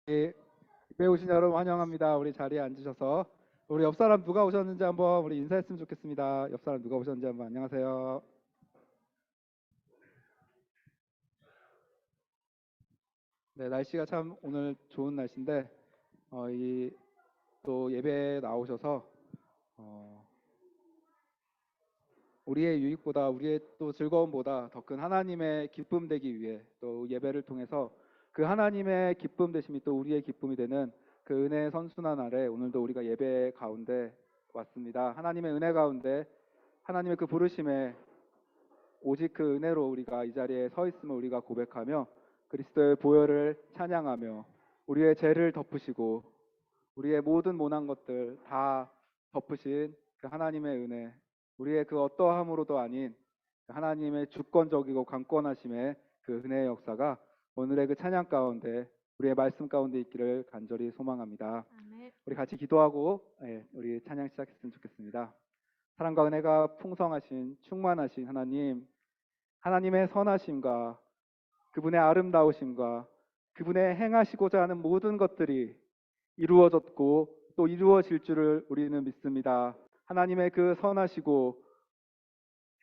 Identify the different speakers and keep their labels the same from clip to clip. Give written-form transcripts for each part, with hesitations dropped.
Speaker 1: 예배 오신 여러분 환영합니다. 우리 자리에 앉으셔서 우리 옆 사람 누가 오셨는지 한번 우리 인사했으면 좋겠습니다. 옆 사람 누가 오셨는지 한번 안녕하세요. 네, 날씨가 참 오늘 좋은 날씨인데 이 또 예배에 나오셔서 어, 우리의 유익보다 우리의 또 즐거움보다 더 큰 하나님의 기쁨 되기 위해 또 예배를 통해서 그 하나님의 기쁨 되심이 또 우리의 기쁨이 되는 그 은혜의 선순환 아래 오늘도 우리가 예배 가운데 왔습니다. 하나님의 은혜 가운데 하나님의 그 부르심에 오직 그 은혜로 우리가 이 자리에 서 있음을 우리가 고백하며 그리스도의 보혈을 찬양하며 우리의 죄를 덮으시고 우리의 모든 모난 것들 다 덮으신 그 하나님의 은혜, 우리의 그 어떠함으로도 아닌 하나님의 주권적이고 강권하심의 그 은혜의 역사가 오늘의 그 찬양 가운데 우리의 말씀 가운데 있기를 간절히 소망합니다.
Speaker 2: 아멘.
Speaker 1: 우리 같이 기도하고 우리 찬양 시작했으면 좋겠습니다. 사랑과 은혜가 풍성하신 충만하신 하나님, 하나님의 선하심과 그분의 아름다우심과 그분의 행하시고자 하는 모든 것들이 이루어졌고 또 이루어질 줄을 우리는 믿습니다. 하나님의 그 선하시고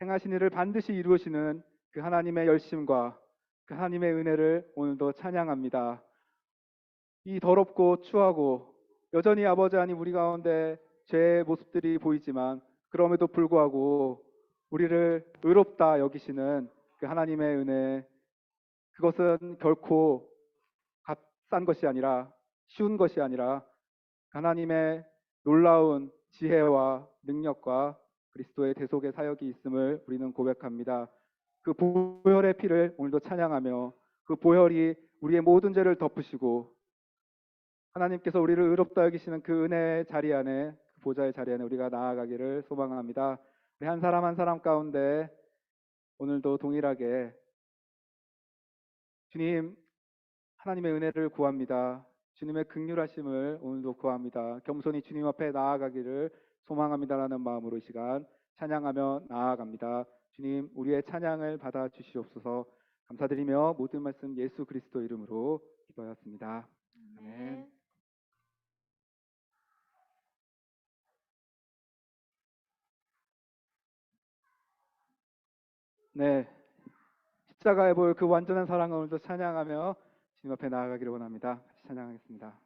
Speaker 1: 행하신 일을 반드시 이루시는 그 하나님의 열심과 그 하나님의 은혜를 오늘도 찬양합니다. 이 더럽고 추하고 여전히 아버지 하나님 우리 가운데 죄의 모습들이 보이지만 그럼에도 불구하고 우리를 의롭다 여기시는 그 하나님의 은혜, 그것은 결코 값싼 것이 아니라 쉬운 것이 아니라 하나님의 놀라운 지혜와 능력과 그리스도의 대속의 사역이 있음을 우리는 고백합니다. 그 보혈의 피를 오늘도 찬양하며 그 보혈이 우리의 모든 죄를 덮으시고 하나님께서 우리를 의롭다 여기시는 그 은혜의 자리 안에, 그 보좌의 자리 안에 우리가 나아가기를 소망합니다. 우리 한 사람 한 사람 가운데 오늘도 동일하게 주님, 하나님의 은혜를 구합니다. 주님의 긍휼하심을 오늘도 구합니다. 겸손히 주님 앞에 나아가기를 소망합니다라는 마음으로 이 시간 찬양하며 나아갑니다. 주님, 우리의 찬양을 받아 주시옵소서. 감사드리며 모든 말씀 예수 그리스도 이름으로 기도하였습니다. 아멘. 네, 십자가에 볼 그 완전한 사랑을 오늘도 찬양하며 주님 앞에 나아가기를 원합니다. 같이 찬양하겠습니다.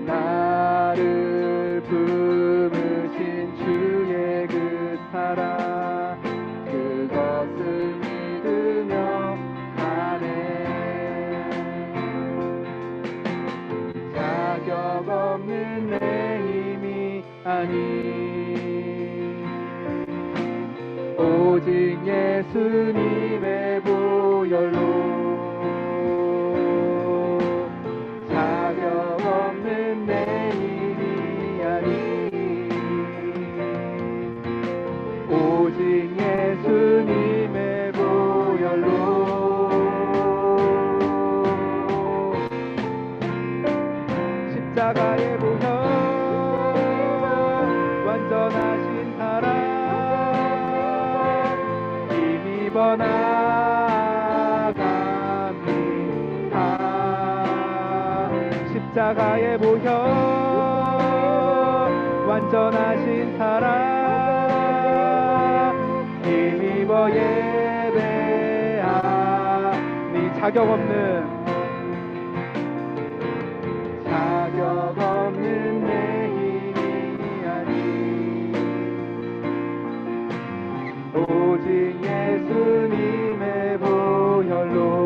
Speaker 1: 나를 품으신 주의 그 사랑, 그것을 믿으며 가네. 자격 없는 내 힘이 아닌 오직 예수님의 보혈로 예수님의 보혈로 십자가의 보혈 십자가의 보혈 완전하신 사랑 힘입어 예배하니 자격 없는 내 힘이 아니 오직 예수님의 보혈로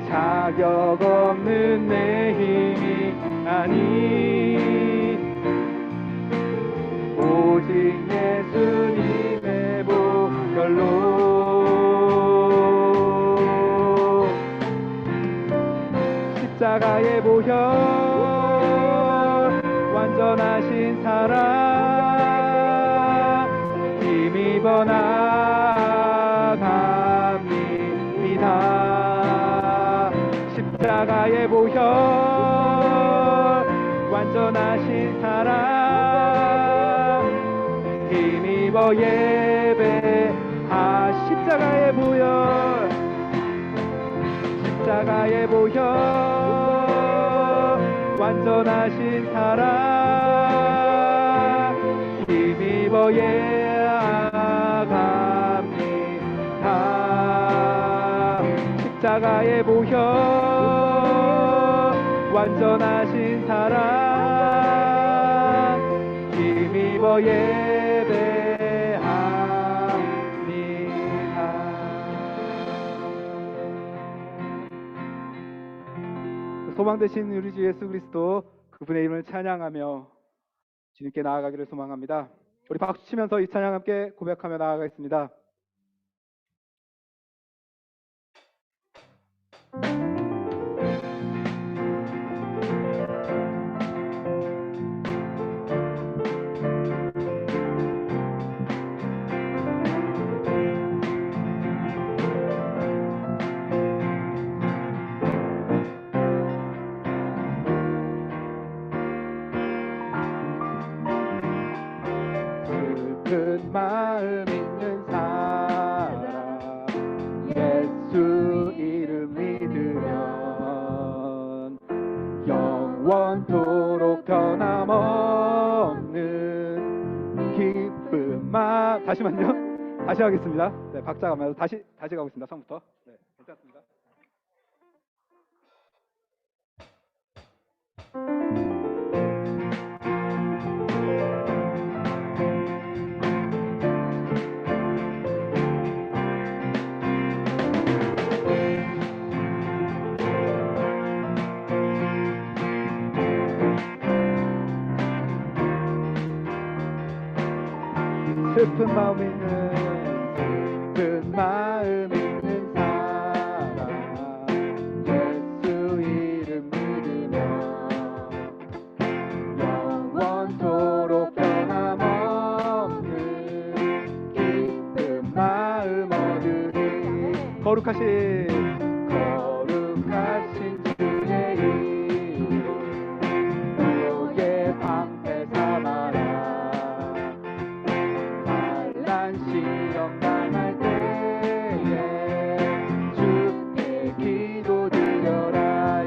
Speaker 1: 자격 없는 내 힘이 아니 오직 예수님의 보혈로 십자가의 보혈 완전하신 사랑 힘입어 나아갑니다. 십자가의 보혈 완전하신 사랑 힘입어 예배하 십자가의 보혈 십자가의 보혈 완전하신 사랑 힘입어 예배합니다. 십자가의 보혈 완전하신 사랑 힘입어 예배합니다. 소망 되신 우리 주 예수 그리스도 그분의 이름을 찬양하며 주님께 나아가기를 소망합니다. 우리 박수 치면서 이 찬양 함께 고백하며 나아가겠습니다. 슬픈 마음 있는 사람 예수 이름 믿으면 영원토록 변함없는 기쁨 마음 다시만요. 다시 하겠습니다. 네, 박자 가면서 다시 가보겠습니다. 처음부터. 네, 괜찮습니다. 슬픈 마음 있는 사람 예수 이름 믿으면 영원토록 변함없는 기쁜 마음 얻으리. 거룩하신 주의 이름 너의 방패 삼아라. 시험 당할 때에 주께 기도드려라.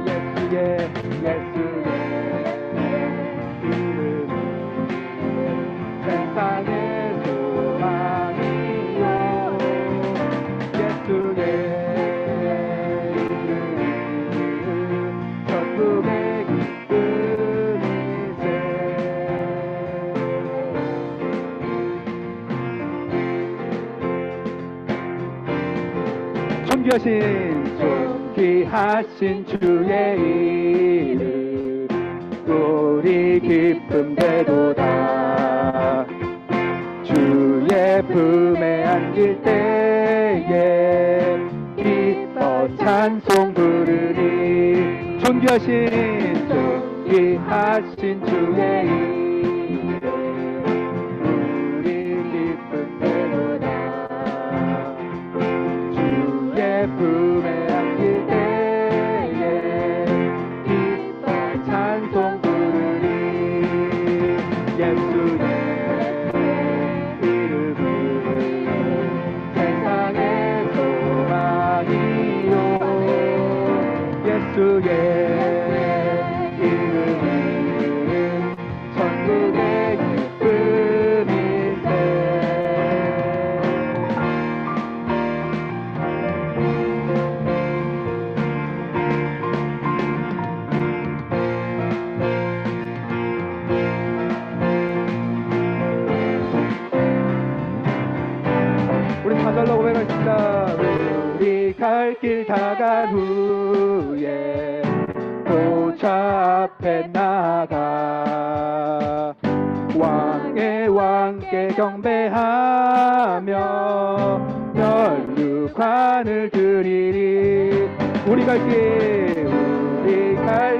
Speaker 1: 예수의 이름은 세상의 소망이요. 예수의 이름은 천국의 기쁨이세. 존귀하신 주의 이름 우리 기쁨 되도다. 주의 품에 안길 때에 기뻐 찬송 부르리. 존귀하신 주의 이름 우리 기쁨 되도다. 주의 품에 안길 때에 기뻐 찬송 부르리. 예수의 이름은 세상의 소망이요. 예수의 경배하며 면류관을 드리리. 우리 갈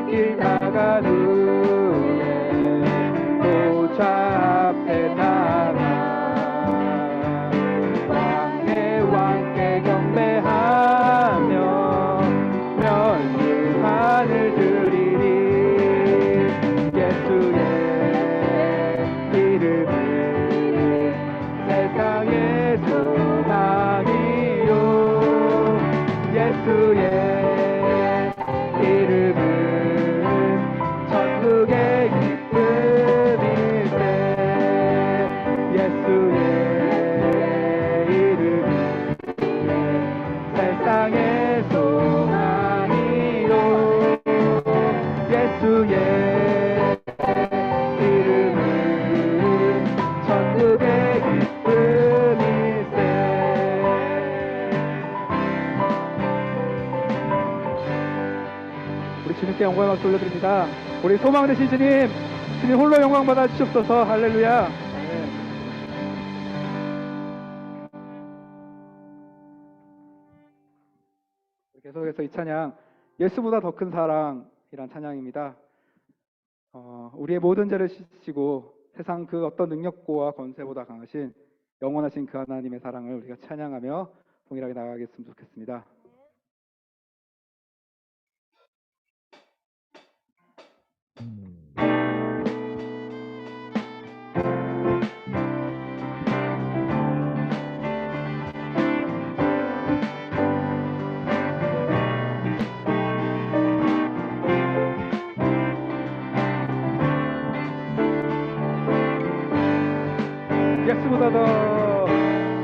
Speaker 1: 길 다간 후에 보좌 앞에 나가 왕께 경배하며 면류관을 드리리. 예수의 이름은 세상의 소망이요. 예수의 이름은 천국의 기쁨일세. 예수의 이름은 세상의 소망이요. 예수의 이름은 천국의 기쁨일세. 우리 주님께 영광을 박수 올려드립니다. 우리 소망 되신 주님, 주님 홀로 영광 받아 주시옵소서. 할렐루야. 계속해서 이 찬양, 예수보다 더 큰 사랑이란 찬양입니다. 우리의 모든 죄를 씻으시고 세상 그 어떤 능력과 권세보다 강하신 영원하신 그 하나님의 사랑을 우리가 찬양하며 동일하게 나아가겠으면 좋겠습니다.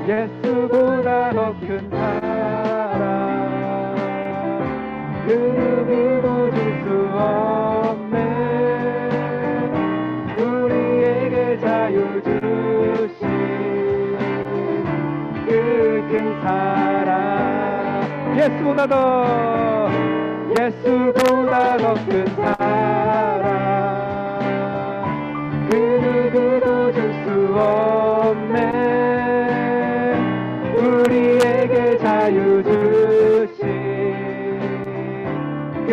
Speaker 1: 예수보다 더 큰 사랑, 그 누구도 줄 수 없네. 우리에게 자유 주신 그 큰 사랑. 예수보다 더 큰 사랑, 그 누구도 줄 수 없네. 우리에게 자유 주신 그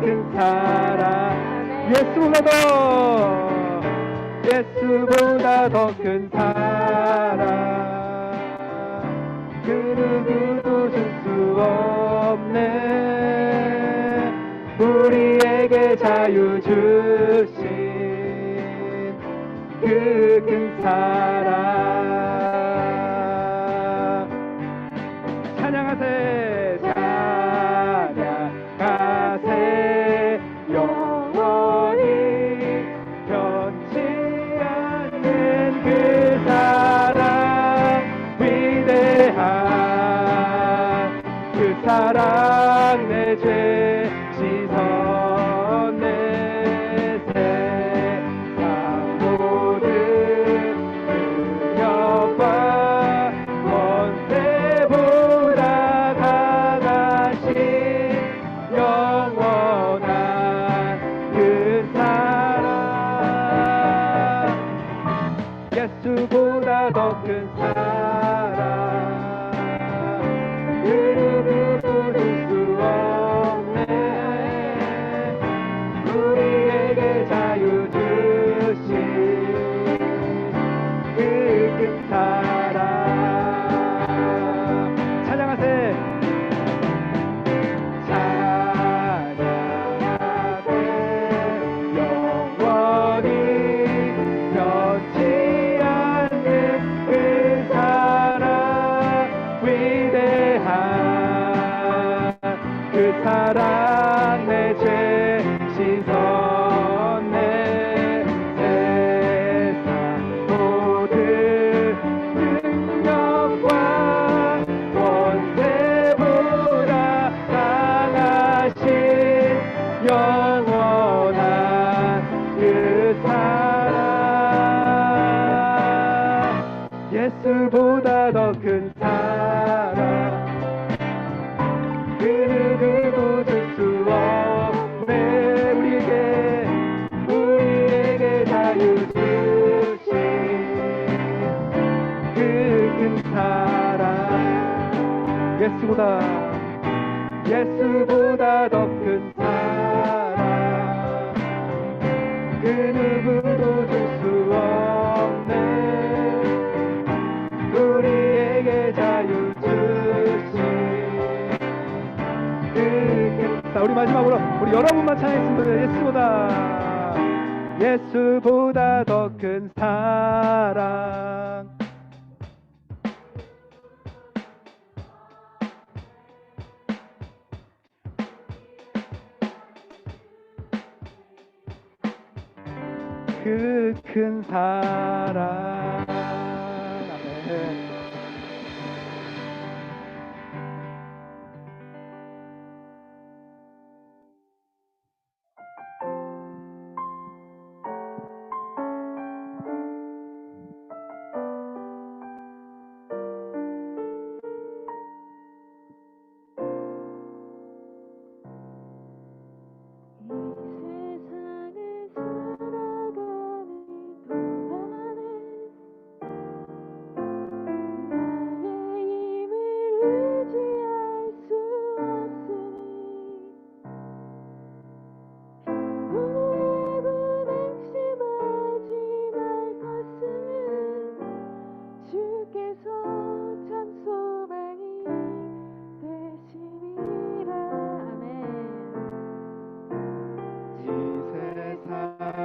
Speaker 1: 큰 사랑. 예수보다 더 큰 사랑, 그 누구도 줄 수 없네. 우리에게 자유 주신 그 큰 사랑. 찬양하세 영원히 변치 않는 그 사랑, 위대한 그 사랑. 내 죄 씻어내 세상 모든 능력과 권세보다 강하신 영원한 그 사랑. 예수보다 더 큰 사랑, 그 누구도 줄 수 없네. 우리에게 자유 주신 그 큰 사랑. 찬양하세 영원히 변치 않는 그 사랑, 위대한 그 사랑. 내 죄 씻어내 세상 모든 능력과 권세보다 강하신 영원한 그 사랑. 예수보다 더 큰 사랑, 그 누구도 줄 수 없네. 우리에게 자유 주신 그 예수보다 더 큰 사랑 그 누구도 줄 수 없네 우리에게 자유 주신 그 큰 사랑 우리 마지막으로 우리 여러분만 찬양했습니다. 예수보다 더 큰 사랑 그 큰 사랑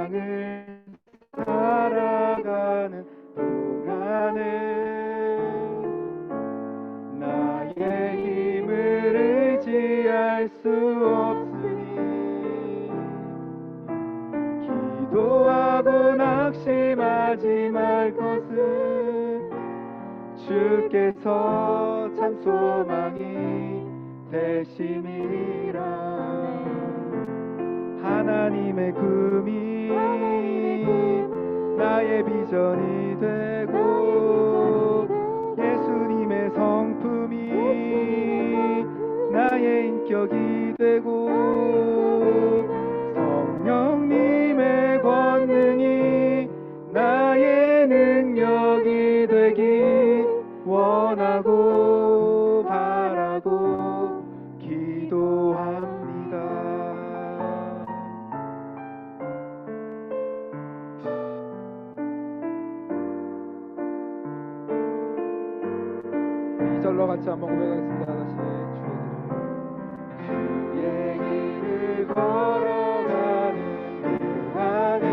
Speaker 1: 아멘. 살아가는 동안에 나의 힘을 의지할 수 없으니 기도하고 낙심하지 말 것은 주께서 참 소망이 되심이라 하나님의 꿈이 나의 비전이 되고 예수님의 성품이 나의 인격이 되고 성령님의 권능이 나의 능력이 되기 원하고 바라고 기도합니다. 절로 같이 한번 고백하겠습니다. 다시 주의 길을 걸어가는 동안에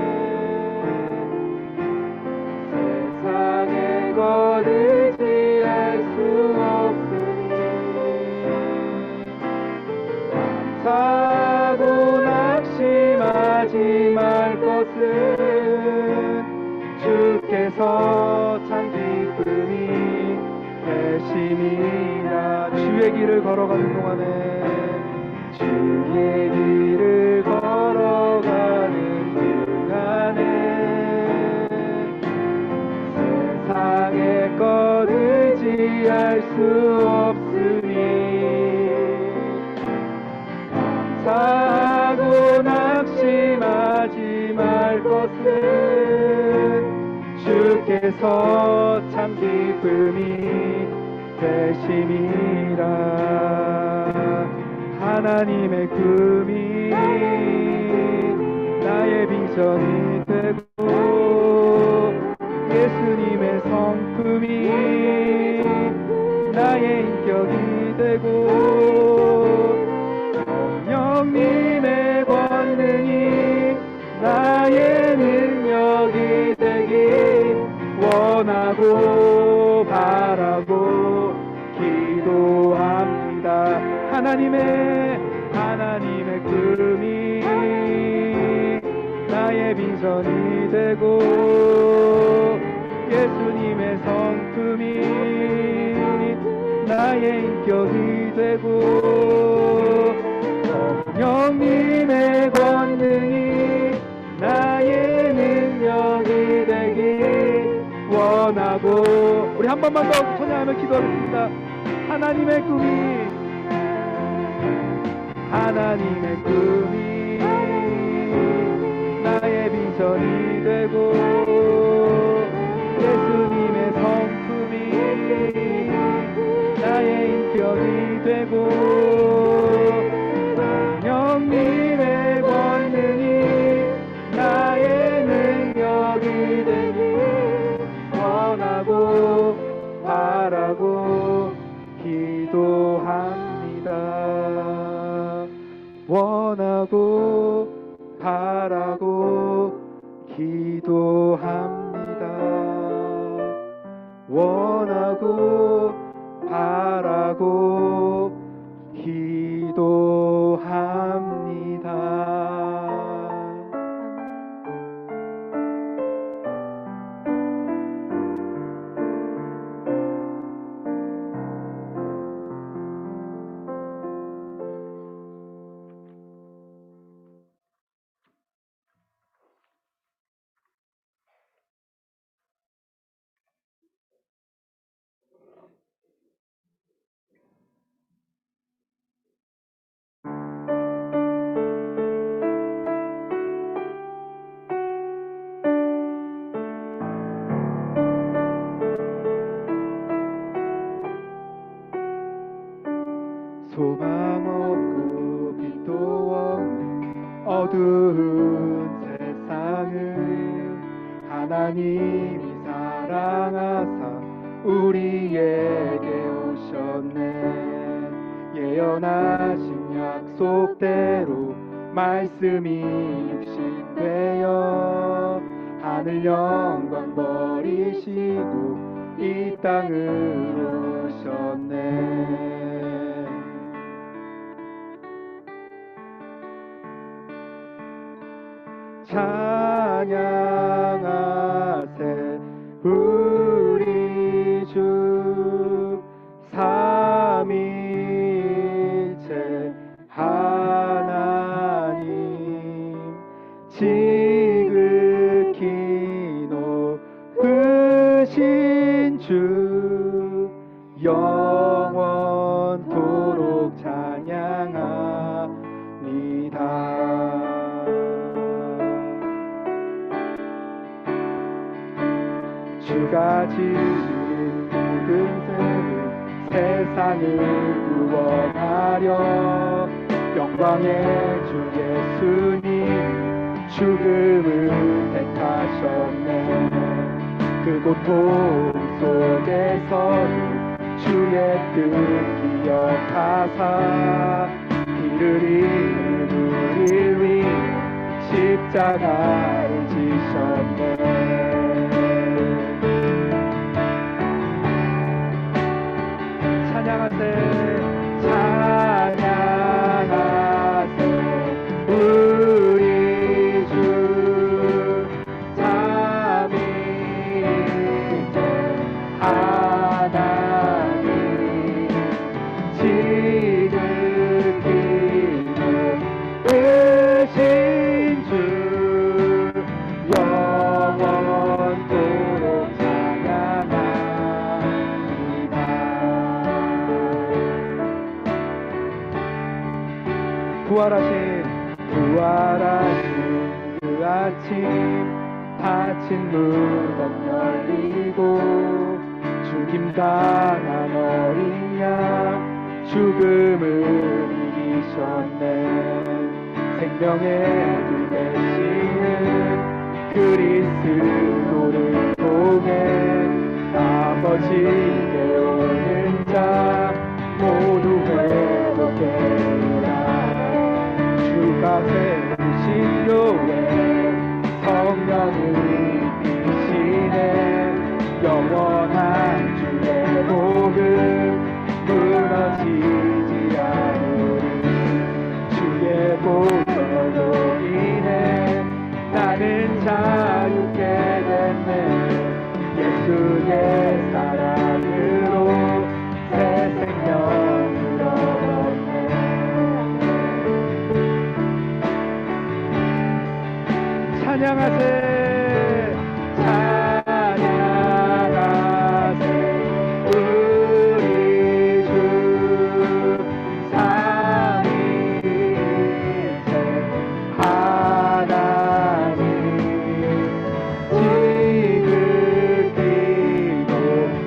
Speaker 1: 세상의 것 의지할 수 없으니 감사하고 낙심하지 말 것은 주께서 참 기쁨이 되심이라 주의 길을 걸어가는 동안에 주의 길을 걸어가는 동안에 세상의 것 의지할 수 없으니 감사하고 낙심하지 말 것은 주께서 참 기쁨이 되심이라 하나님의 꿈이 나의 비전이 되고 예수님의 성품이 나의 인격이 되고 성령님의 권능이 나의 능력이 되기 원하고 바라고 기도합니다. 하나님의 꿈이 나의 비전이 되고 예수님의 성품이 나의 인격이 되고 성령님의 권능이 나의 능력이 되기 원하고 우리 한 번만 더 찬양하며 기도하겠습니다. 하나님의 꿈이 나의 비전이 되고 예수님의 성품이 나의 인격이 기도합니다. 원하고 바라고 기도합니다. 소망 없고 빛도 없는 어두운 세상을 하나님이 사랑하사 우리에게 오셨네. 예언하신 약속대로 말씀이 육신되어 하늘 영광 버리시고 이 땅으로 오셨네. 찬양하세 우리 주 삼위일체 하나님 지극히 높으신 주 영원토록 찬양합니다. 주가 지으신 모든 생을 세상을 구원하려 영광의 주 예수님 죽음을 택하셨네. 그 고통 속에서도 주의 뜻 기억하사 피를 흘린 우리를 위해 십자가를 지셨네. 찬양하세 우리 주 삼위일체 하나님 지극히 높으신 주 영원토록 찬양합니다. 부활하신 그 아침 닫힌 무덤 열리고 죽임당한 어린 양 죽음을 이기셨네. 생명의 길 되시는 그리스도를 통해 아버지께 오는 자 모두 회복되리라. 주가 세우신 교회 성령을 입히시네. 영원한 주의 복음 무너지지 않으리. 주의 보혈로 인해 나는 자유케 됐네. 예수의 사랑으로 새 생명을 얻었네. 찬양하세 우리 주 삼위일체 하나님 지극히 높으신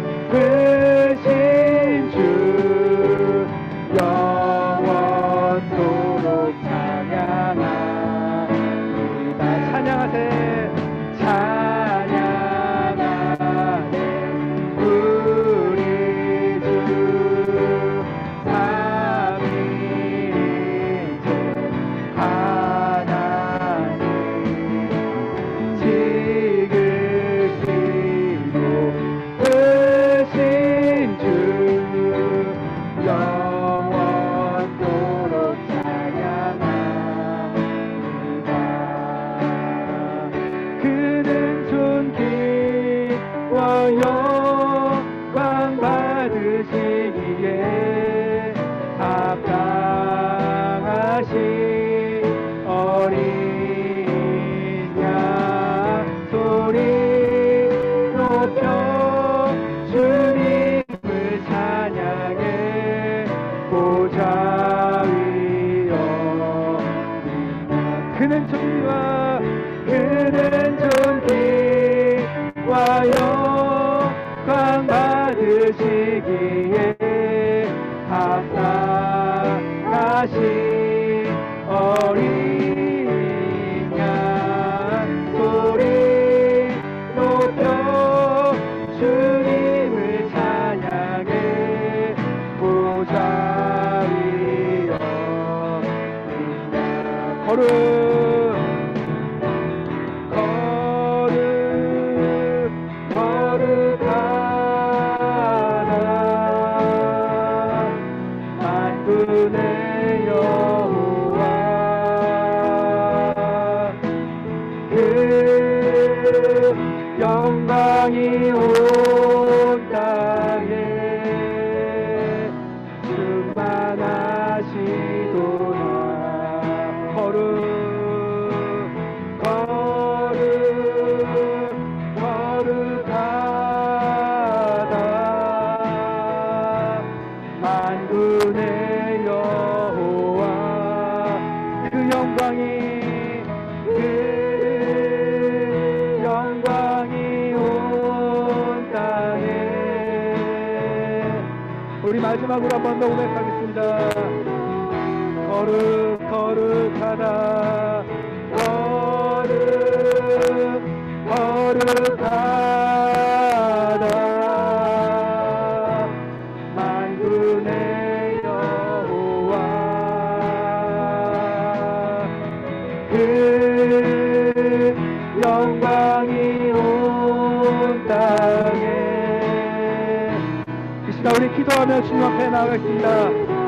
Speaker 1: 영광이 온 땅에 충만하시도다. 거룩하다. 만군의 여호와 그 영광이 온 땅에. 우리 마지막으로 한 번 더 고백하겠습니다. 거룩하다. 거룩하다. 만군의 여호와 그 영광이 온 땅에. 이 시간 우리 기도하며 주님 앞에 나아가겠습니다.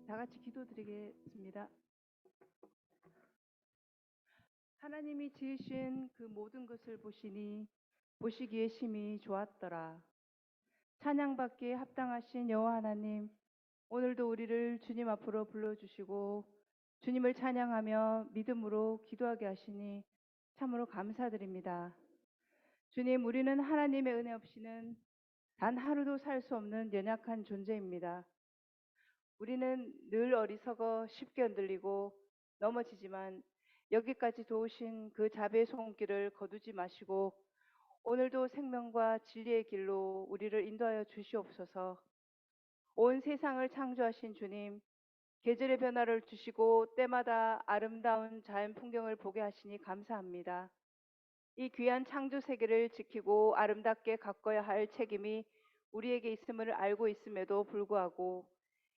Speaker 2: 다 같이 기도드리겠습니다. 하나님이 지으신 그 모든 것을 보시기에 심히 좋았더라. 찬양받기에 합당하신 여호와 하나님, 오늘도 우리를 주님 앞으로 불러주시고 주님을 찬양하며 믿음으로 기도하게 하시니 참으로 감사드립니다. 주님, 우리는 하나님의 은혜 없이는 단 하루도 살 수 없는 연약한 존재입니다. 우리는 늘 어리석어 쉽게 흔들리고 넘어지지만 여기까지 도우신 그 자비의 손길을 거두지 마시고 오늘도 생명과 진리의 길로 우리를 인도하여 주시옵소서. 온 세상을 창조하신 주님, 계절의 변화를 주시고 때마다 아름다운 자연 풍경을 보게 하시니 감사합니다. 이 귀한 창조 세계를 지키고 아름답게 가꿔야 할 책임이 우리에게 있음을 알고 있음에도 불구하고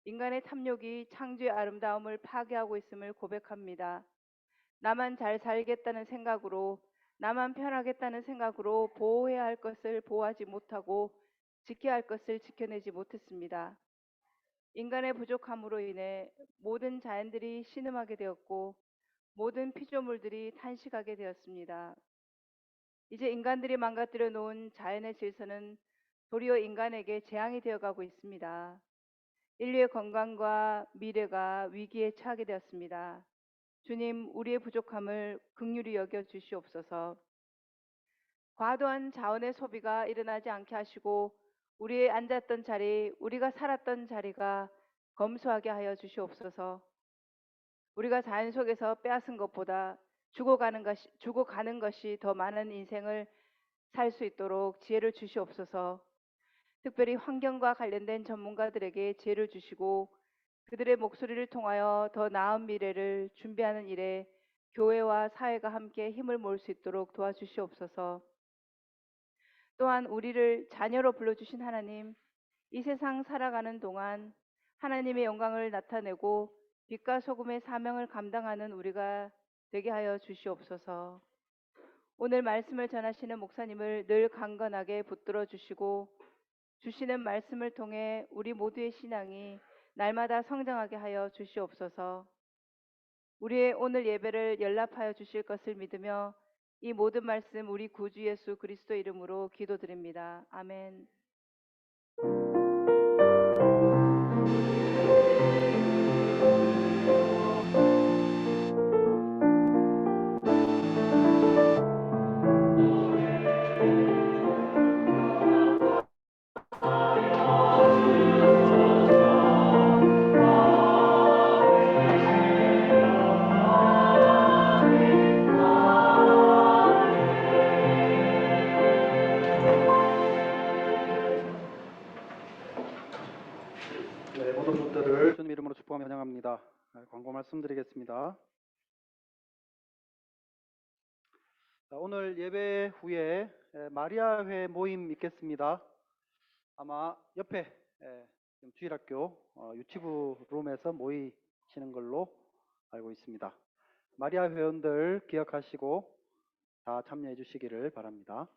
Speaker 2: 인간의 탐욕이 창조의 아름다움을 파괴하고 있음을 고백합니다. 나만 잘 살겠다는 생각으로, 나만 편하겠다는 생각으로 보호해야 할 것을 보호하지 못하고 지켜야 할 것을 지켜내지 못했습니다. 인간의 부족함으로 인해 모든 자연들이 신음하게 되었고 모든 피조물들이 탄식하게 되었습니다. 이제 인간들이 망가뜨려 놓은 자연의 질서는 도리어 인간에게 재앙이 되어가고 있습니다. 인류의 건강과 미래가 위기에 처하게 되었습니다. 주님, 우리의 부족함을 긍휼히 여겨 주시옵소서. 과도한 자원의 소비가 일어나지 않게 하시고 우리의 앉았던 자리, 우리가 살았던 자리가 검소하게 하여 주시옵소서. 우리가 자연 속에서 빼앗은 것보다 죽어가는 것이 더 많은 인생을 살 수 있도록 지혜를 주시옵소서. 특별히 환경과 관련된 전문가들에게 지혜를 주시고 그들의 목소리를 통하여 더 나은 미래를 준비하는 일에 교회와 사회가 함께 힘을 모을 수 있도록 도와주시옵소서. 또한 우리를 자녀로 불러주신 하나님, 이 세상 살아가는 동안 하나님의 영광을 나타내고 빛과 소금의 사명을 감당하는 우리가 되게 하여 주시옵소서. 오늘 말씀을 전하시는 목사님을 늘 강건하게 붙들어 주시고 주시는 말씀을 통해 우리 모두의 신앙이 날마다 성장하게 하여 주시옵소서. 우리의 오늘 예배를 연락하여 주실 것을 믿으며 이 모든 말씀 우리 구주 예수 그리스도 이름으로 기도드립니다. 아멘.
Speaker 3: 네, 모든 분들을 주님 이름으로 축복하며 환영합니다. 광고 말씀드리겠습니다. 오늘 예배 후에 마리아회 모임 있겠습니다. 아마 옆에 지금 주일학교 유치부 룸에서 모이시는 걸로 알고 있습니다. 마리아 회원들 기억하시고 다 참여해 주시기를 바랍니다.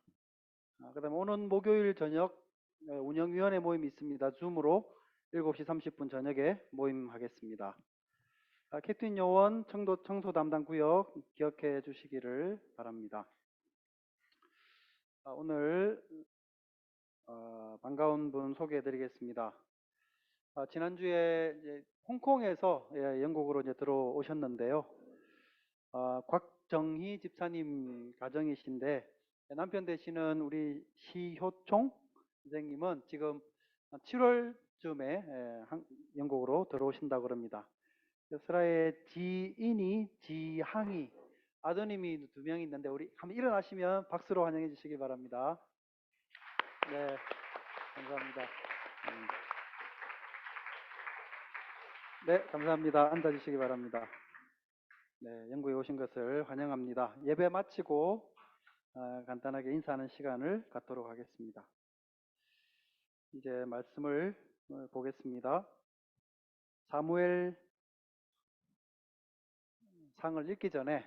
Speaker 3: 그다음에 오는 목요일 저녁 운영위원회 모임이 있습니다. 줌으로 7시 30분 저녁에 모임하겠습니다. 캡틴 요원 청소 담당 구역 기억해 주시기를 바랍니다. 오늘 반가운 분 소개해 드리겠습니다. 지난주에 이제 홍콩에서 영국으로 이제 들어오셨는데요. 곽정희 집사님 가정이신데 남편 되시는 우리 시효총 선생님은 지금 7월쯤에 영국으로 들어오신다고 합니다. 슬라의 지인이 지항이 아드님이 2명 있는데 우리 한번 일어나시면 박수로 환영해 주시기 바랍니다. 네, 감사합니다. 네, 감사합니다. 앉아주시기 바랍니다. 네, 영국에 오신 것을 환영합니다. 예배 마치고 간단하게 인사하는 시간을 갖도록 하겠습니다. 이제 말씀을 보겠습니다. 사무엘 상을 읽기 전에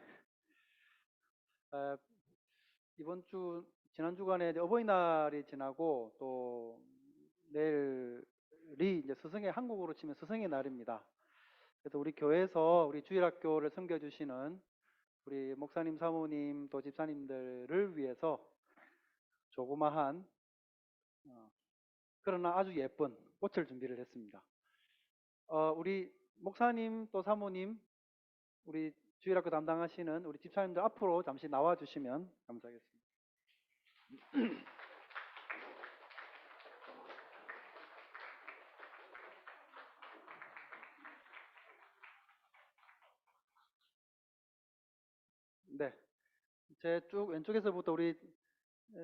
Speaker 3: 지난 주간에 어버이날이 지나고 또 내일이 이제 스승의 한국으로 치면 스승의 날입니다. 그래서 우리 교회에서 우리 주일학교를 섬겨주시는 우리 목사님, 사모님, 또 집사님들을 위해서 조그마한 그러나 아주 예쁜 꽃을 준비를 했습니다. 우리 목사님 또 사모님, 우리 주일학교 담당하시는 우리 집사님들 앞으로 잠시 나와주시면 감사하겠습니다. 네, 제 쭉 왼쪽에서부터 우리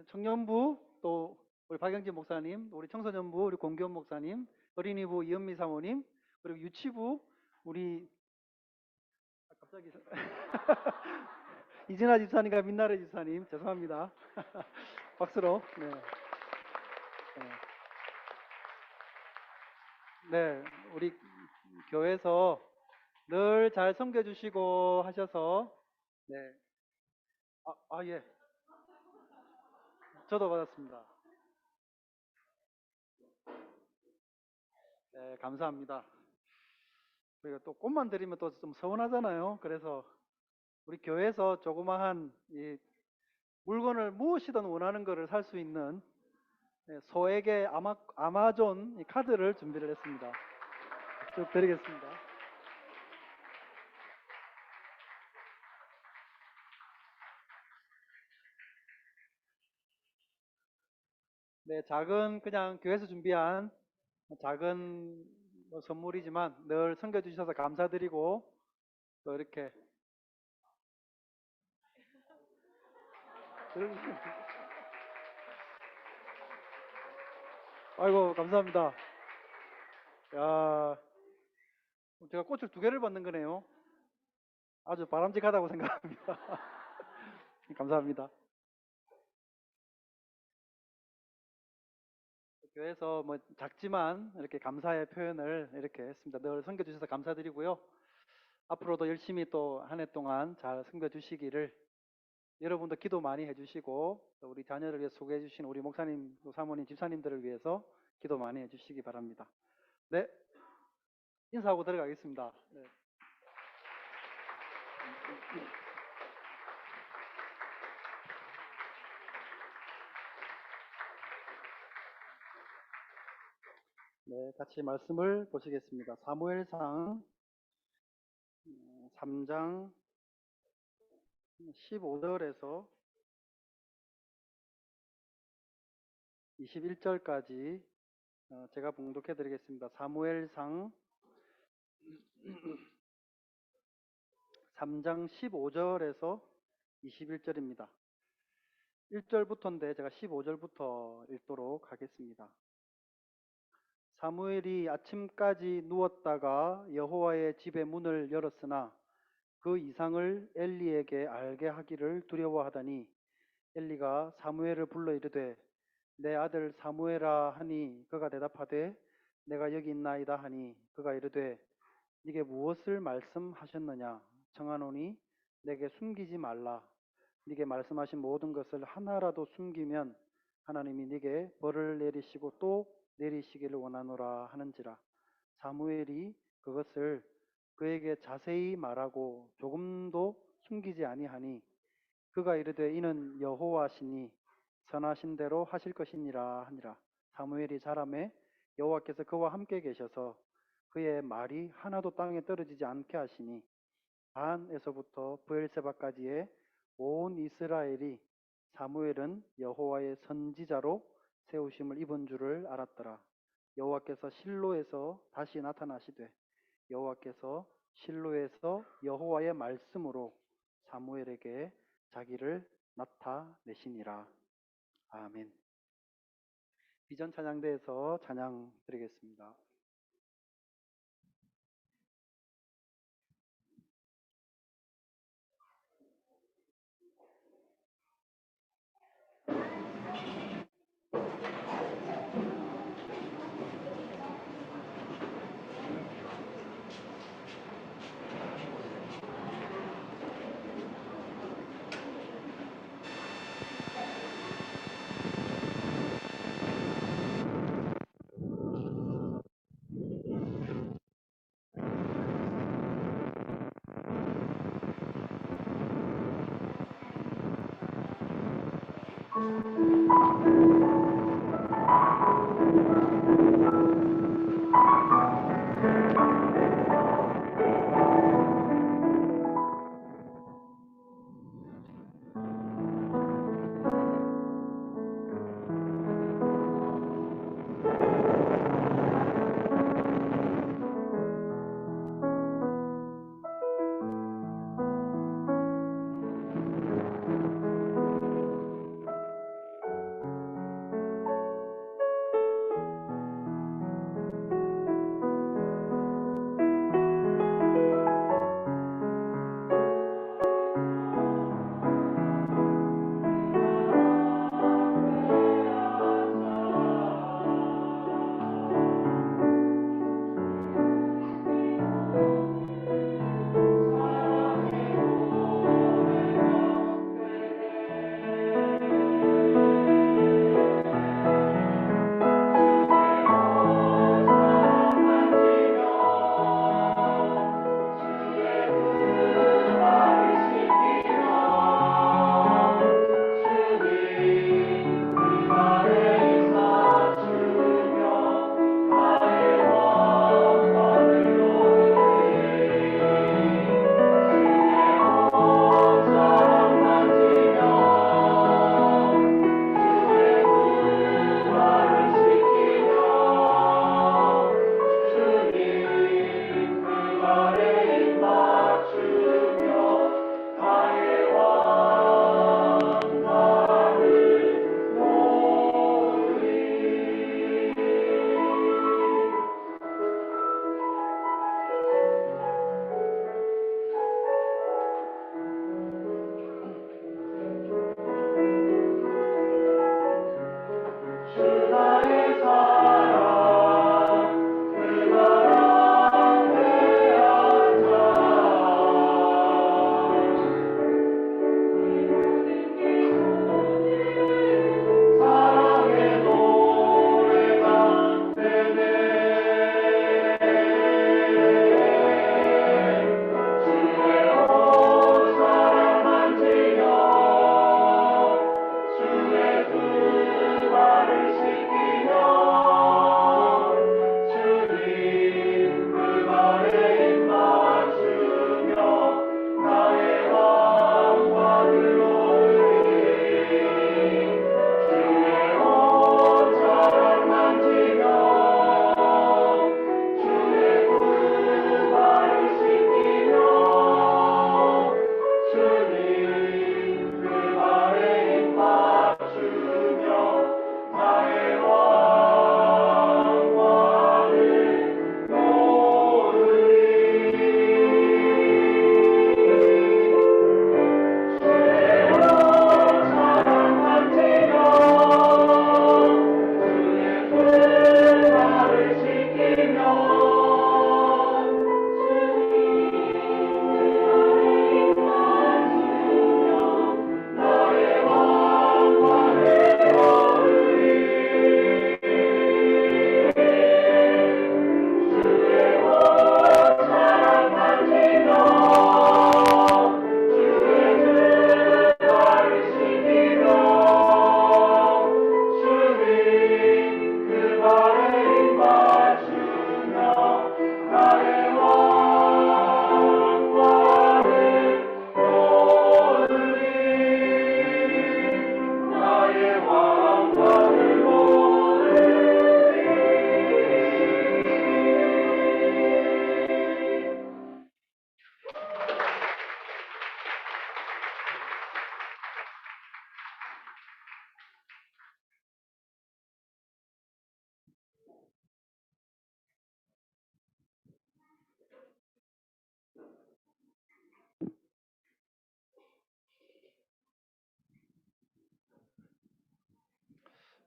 Speaker 3: 청년부 또 우리 박영진 목사님, 우리 청소년부 우리 공기원 목사님, 어린이부 이은미 사모님, 그리고 유치부 우리 갑자기 이진아 집사님과 민나래 집사님 죄송합니다. 박수로. 네. 네, 우리 교회에서 늘 잘 섬겨주시고 하셔서 네. 예. 저도 받았습니다. 네, 감사합니다. 우리가 또 꽃만 드리면 또 좀 서운하잖아요. 그래서 우리 교회에서 조그마한 이 물건을 무엇이든 원하는 것을 살 수 있는 소에게 아마존 이 카드를 준비를 했습니다. 쭉 드리겠습니다. 네, 그냥 교회에서 준비한 작은 선물이지만 늘 섬겨주셔서 감사드리고 또 이렇게 아이고 감사합니다. 야, 제가 꽃을 2개를 받는 거네요. 아주 바람직하다고 생각합니다. 감사합니다. 교회에서 뭐 작지만 이렇게 감사의 표현을 이렇게 했습니다. 늘 섬겨주셔서 감사드리고요. 앞으로도 열심히 또 한 해 동안 잘 섬겨 주시기를 여러분도 기도 많이 해주시고 또 우리 자녀를 위해 소개해 주신 우리 목사님, 또 사모님, 집사님들을 위해서 기도 많이 해주시기 바랍니다. 네, 인사하고 들어가겠습니다. 네. 네, 같이 말씀을 보시겠습니다. 사무엘상 3장 15절에서 21절까지 제가 봉독해 드리겠습니다. 사무엘상 3장 15절에서 21절입니다. 1절부터인데 제가 15절부터 읽도록 하겠습니다. 사무엘이 아침까지 누웠다가 여호와의 집의 문을 열었으나 그 이상을 엘리에게 알게 하기를 두려워하더니 엘리가 사무엘을 불러 이르되 내 아들 사무엘아 하니 그가 대답하되 내가 여기 있나이다 하니 그가 이르되 네게 무엇을 말씀하셨느냐 청하노니 내게 숨기지 말라 네게 말씀하신 모든 것을 하나라도 숨기면 하나님이 네게 벌을 내리시고 또 내리시기를 원하노라 하는지라 사무엘이 그것을 그에게 자세히 말하고 조금도 숨기지 아니하니 그가 이르되 이는 여호와시니 선하신 대로 하실 것이니라 하니라. 사무엘이 자라매 여호와께서 그와 함께 계셔서 그의 말이 하나도 땅에 떨어지지 않게 하시니 단에서부터 브엘세바까지의 온 이스라엘이 사무엘은 여호와의 선지자로 세우심을 입은 줄을 알았더라. 여호와께서 실로에서 다시 나타나시되 여호와께서 실로에서 여호와의 말씀으로 사무엘에게 자기를 나타내시니라. 아멘. 비전 찬양대에서 찬양 드리겠습니다.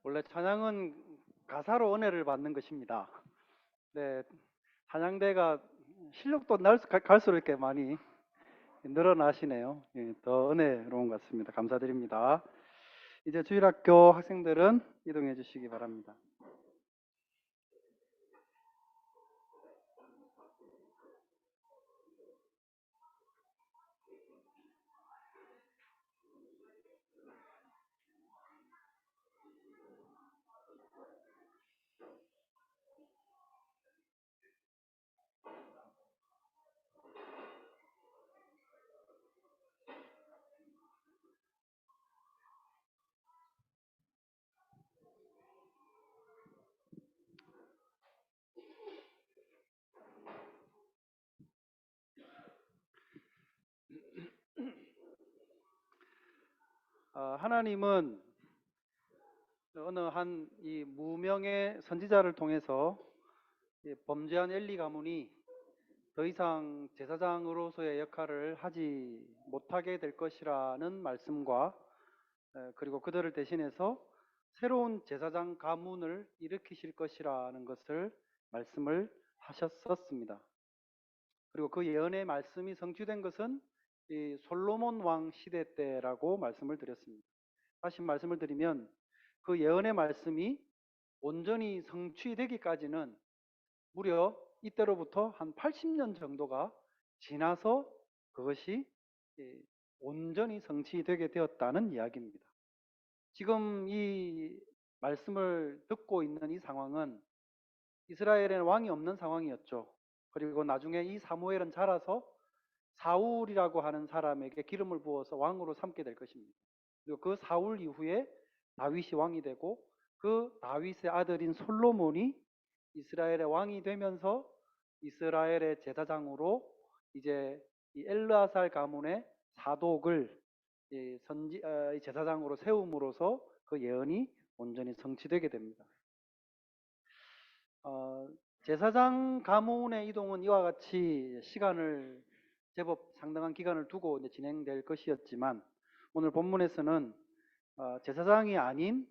Speaker 3: 원래 찬양은 가사로 은혜를 받는 것입니다. 네, 찬양대가 실력도 갈수록 이렇게 많이 늘어나시네요. 예, 더 은혜로운 것 같습니다. 감사드립니다. 이제 주일학교 학생들은 이동해 주시기 바랍니다. 하나님은 어느 한 이 무명의 선지자를 통해서 이 범죄한 엘리 가문이 더 이상 제사장으로서의 역할을 하지 못하게 될 것이라는 말씀과 그리고 그들을 대신해서 새로운 제사장 가문을 일으키실 것이라는 것을 말씀을 하셨었습니다. 그리고 그 예언의 말씀이 성취된 것은 이 솔로몬 왕 시대 때라고 말씀을 드렸습니다. 다시 말씀을 드리면 그 예언의 말씀이 온전히 성취되기까지는 무려 이때로부터 한 80년 정도가 지나서 그것이 온전히 성취되게 되었다는 이야기입니다. 지금 이 말씀을 듣고 있는 이 상황은 이스라엘에는 왕이 없는 상황이었죠. 그리고 나중에 이 사무엘은 자라서 사울이라고 하는 사람에게 기름을 부어서 왕으로 삼게 될 것입니다. 그리고 그 사울 이후에 다윗이 왕이 되고 그 다윗의 아들인 솔로몬이 이스라엘의 왕이 되면서 이스라엘의 제사장으로 이제 이 엘르아살 가문의 사독을 제사장으로 세움으로써 그 예언이 온전히 성취되게 됩니다. 제사장 가문의 이동은 이와 같이 시간을 제법 상당한 기간을 두고 이제 진행될 것이었지만 오늘 본문에서는 제사장이 아닌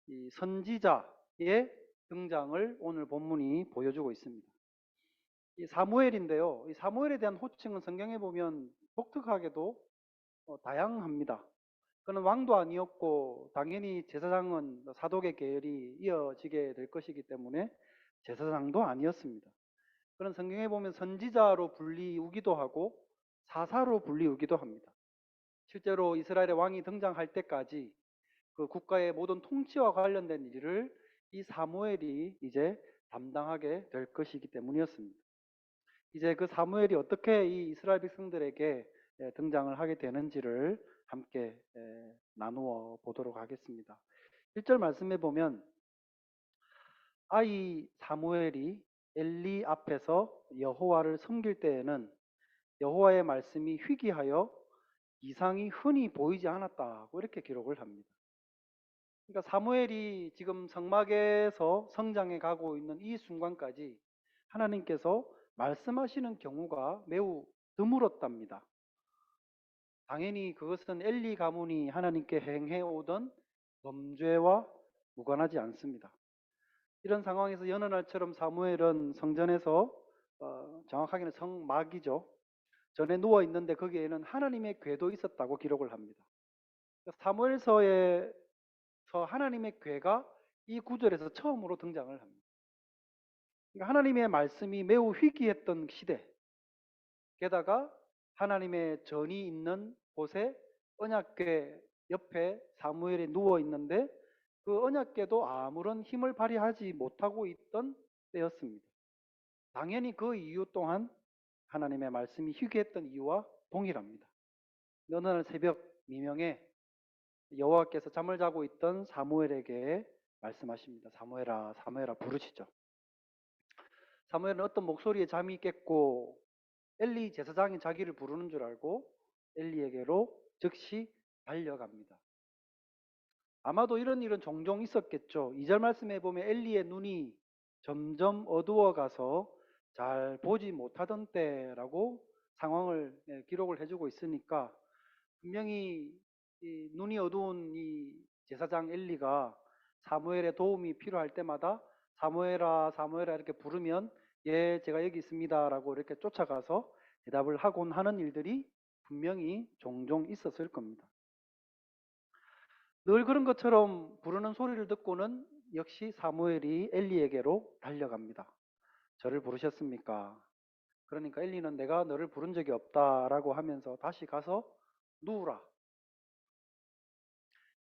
Speaker 3: 이 선지자의 등장을 오늘 본문이 보여주고 있습니다. 이 사무엘인데요. 이 사무엘에 대한 호칭은 성경에 보면 독특하게도 다양합니다. 그는 왕도 아니었고 당연히 제사장은 사독의 계열이 이어지게 될 것이기 때문에 제사장도 아니었습니다. 그는 성경에 보면 선지자로 불리우기도 하고 사사로 불리우기도 합니다. 실제로 이스라엘의 왕이 등장할 때까지 그 국가의 모든 통치와 관련된 일을 이 사무엘이 이제 담당하게 될 것이기 때문이었습니다. 이제 그 사무엘이 어떻게 이 이스라엘 백성들에게 등장을 하게 되는지를 함께 나누어 보도록 하겠습니다. 1절 말씀해 보면 아이 사무엘이 엘리 앞에서 여호와를 섬길 때에는 여호와의 말씀이 희귀하여 이상이 흔히 보이지 않았다고 이렇게 기록을 합니다. 그러니까 사무엘이 지금 성막에서 성장해 가고 있는 이 순간까지 하나님께서 말씀하시는 경우가 매우 드물었답니다. 당연히 그것은 엘리 가문이 하나님께 행해 오던 범죄와 무관하지 않습니다. 이런 상황에서 여느 날처럼 사무엘은 성전에서 정확하게는 성막이죠. 전에 누워 있는데 거기에는 하나님의 궤도 있었다고 기록을 합니다. 사무엘서에서 하나님의 궤가 이 구절에서 처음으로 등장을 합니다. 그러니까 하나님의 말씀이 매우 희귀했던 시대, 게다가 하나님의 전이 있는 곳에 언약궤 옆에 사무엘이 누워 있는데 그 언약궤도 아무런 힘을 발휘하지 못하고 있던 때였습니다. 당연히 그 이유 또한 하나님의 말씀이 희귀했던 이유와 동일합니다. 어느 날 새벽 미명에 여호와께서 잠을 자고 있던 사무엘에게 말씀하십니다. 사무엘아, 사무엘아 부르시죠. 사무엘은 어떤 목소리에 잠이 깼고 엘리 제사장이 자기를 부르는 줄 알고 엘리에게로 즉시 달려갑니다. 아마도 이런 일은 종종 있었겠죠. 2절 말씀에 보면 엘리의 눈이 점점 어두워가서 잘 보지 못하던 때라고 상황을 기록을 해주고 있으니까 분명히 이 눈이 어두운 이 제사장 엘리가 사무엘의 도움이 필요할 때마다 사무엘아, 사무엘아 이렇게 부르면 예, 제가 여기 있습니다라고 이렇게 쫓아가서 대답을 하곤 하는 일들이 분명히 종종 있었을 겁니다. 늘 그런 것처럼 부르는 소리를 듣고는 역시 사무엘이 엘리에게로 달려갑니다. 저를 부르셨습니까? 그러니까 엘리는 내가 너를 부른 적이 없다라고 하면서 다시 가서 누우라.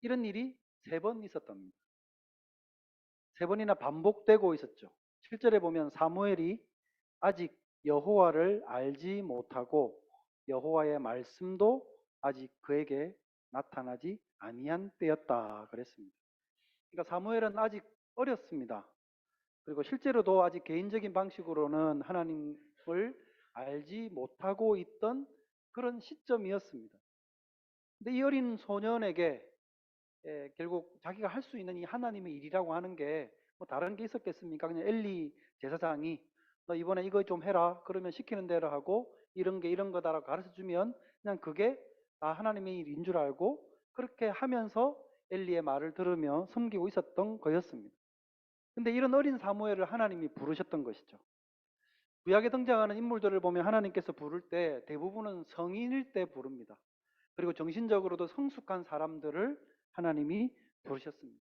Speaker 3: 이런 일이 3번 있었답니다. 3번이나 반복되고 있었죠. 7절에 보면 사무엘이 아직 여호와를 알지 못하고 여호와의 말씀도 아직 그에게 나타나지 아니한 때였다 그랬습니다. 그러니까 사무엘은 아직 어렸습니다. 그리고 실제로도 아직 개인적인 방식으로는 하나님을 알지 못하고 있던 그런 시점이었습니다. 근데 이 어린 소년에게 결국 자기가 할 수 있는 이 하나님의 일이라고 하는 게 뭐 다른 게 있었겠습니까? 그냥 엘리 제사장이 너 이번에 이거 좀 해라. 그러면 시키는 대로 하고 이런 게 이런 거다라고 가르쳐 주면 그냥 그게 하나님의 일인 줄 알고 그렇게 하면서 엘리의 말을 들으며 섬기고 있었던 거였습니다. 근데 이런 어린 사무엘을 하나님이 부르셨던 것이죠. 구약에 등장하는 인물들을 보면 하나님께서 부를 때 대부분은 성인일 때 부릅니다. 그리고 정신적으로도 성숙한 사람들을 하나님이 부르셨습니다.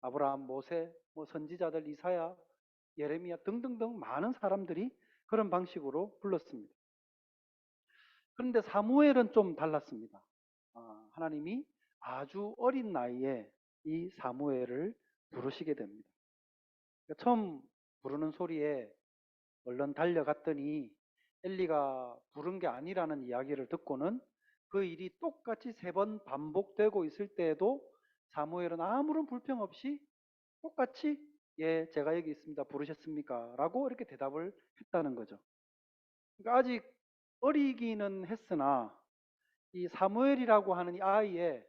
Speaker 3: 아브라함, 모세, 선지자들 이사야, 예레미야 등등등 많은 사람들이 그런 방식으로 불렀습니다. 그런데 사무엘은 좀 달랐습니다. 하나님이 아주 어린 나이에 이 사무엘을 부르시게 됩니다. 그러니까 처음 부르는 소리에 얼른 달려갔더니 엘리가 부른 게 아니라는 이야기를 듣고는 그 일이 똑같이 3번 반복되고 있을 때에도 사무엘은 아무런 불평 없이 똑같이 예, 제가 여기 있습니다. 부르셨습니까? 라고 이렇게 대답을 했다는 거죠. 그러니까 아직 어리기는 했으나 이 사무엘이라고 하는 이 아이의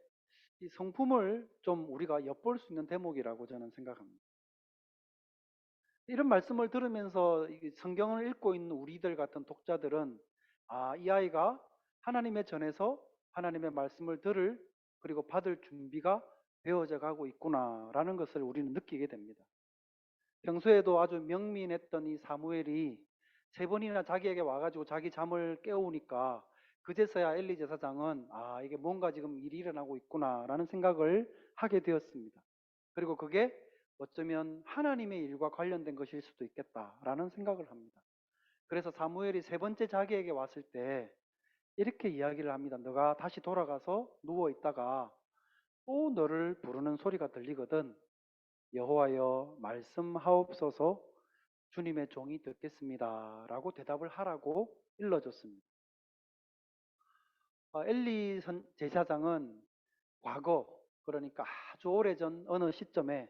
Speaker 3: 이 성품을 좀 우리가 엿볼 수 있는 대목이라고 저는 생각합니다. 이런 말씀을 들으면서 성경을 읽고 있는 우리들 같은 독자들은 이 아이가 하나님의 전에서 하나님의 말씀을 들을 그리고 받을 준비가 되어져 가고 있구나라는 것을 우리는 느끼게 됩니다. 평소에도 아주 명민했던 이 사무엘이 3번이나 자기에게 와가지고 자기 잠을 깨우니까 그제서야 엘리 제사장은 이게 뭔가 지금 일이 일어나고 있구나라는 생각을 하게 되었습니다. 그리고 그게 어쩌면 하나님의 일과 관련된 것일 수도 있겠다라는 생각을 합니다. 그래서 사무엘이 3번째 자기에게 왔을 때 이렇게 이야기를 합니다. 너가 다시 돌아가서 누워 있다가 또 너를 부르는 소리가 들리거든. 여호와여 말씀하옵소서 주님의 종이 듣겠습니다. 라고 대답을 하라고 일러줬습니다. 엘리 제사장은 과거, 그러니까 아주 오래전 어느 시점에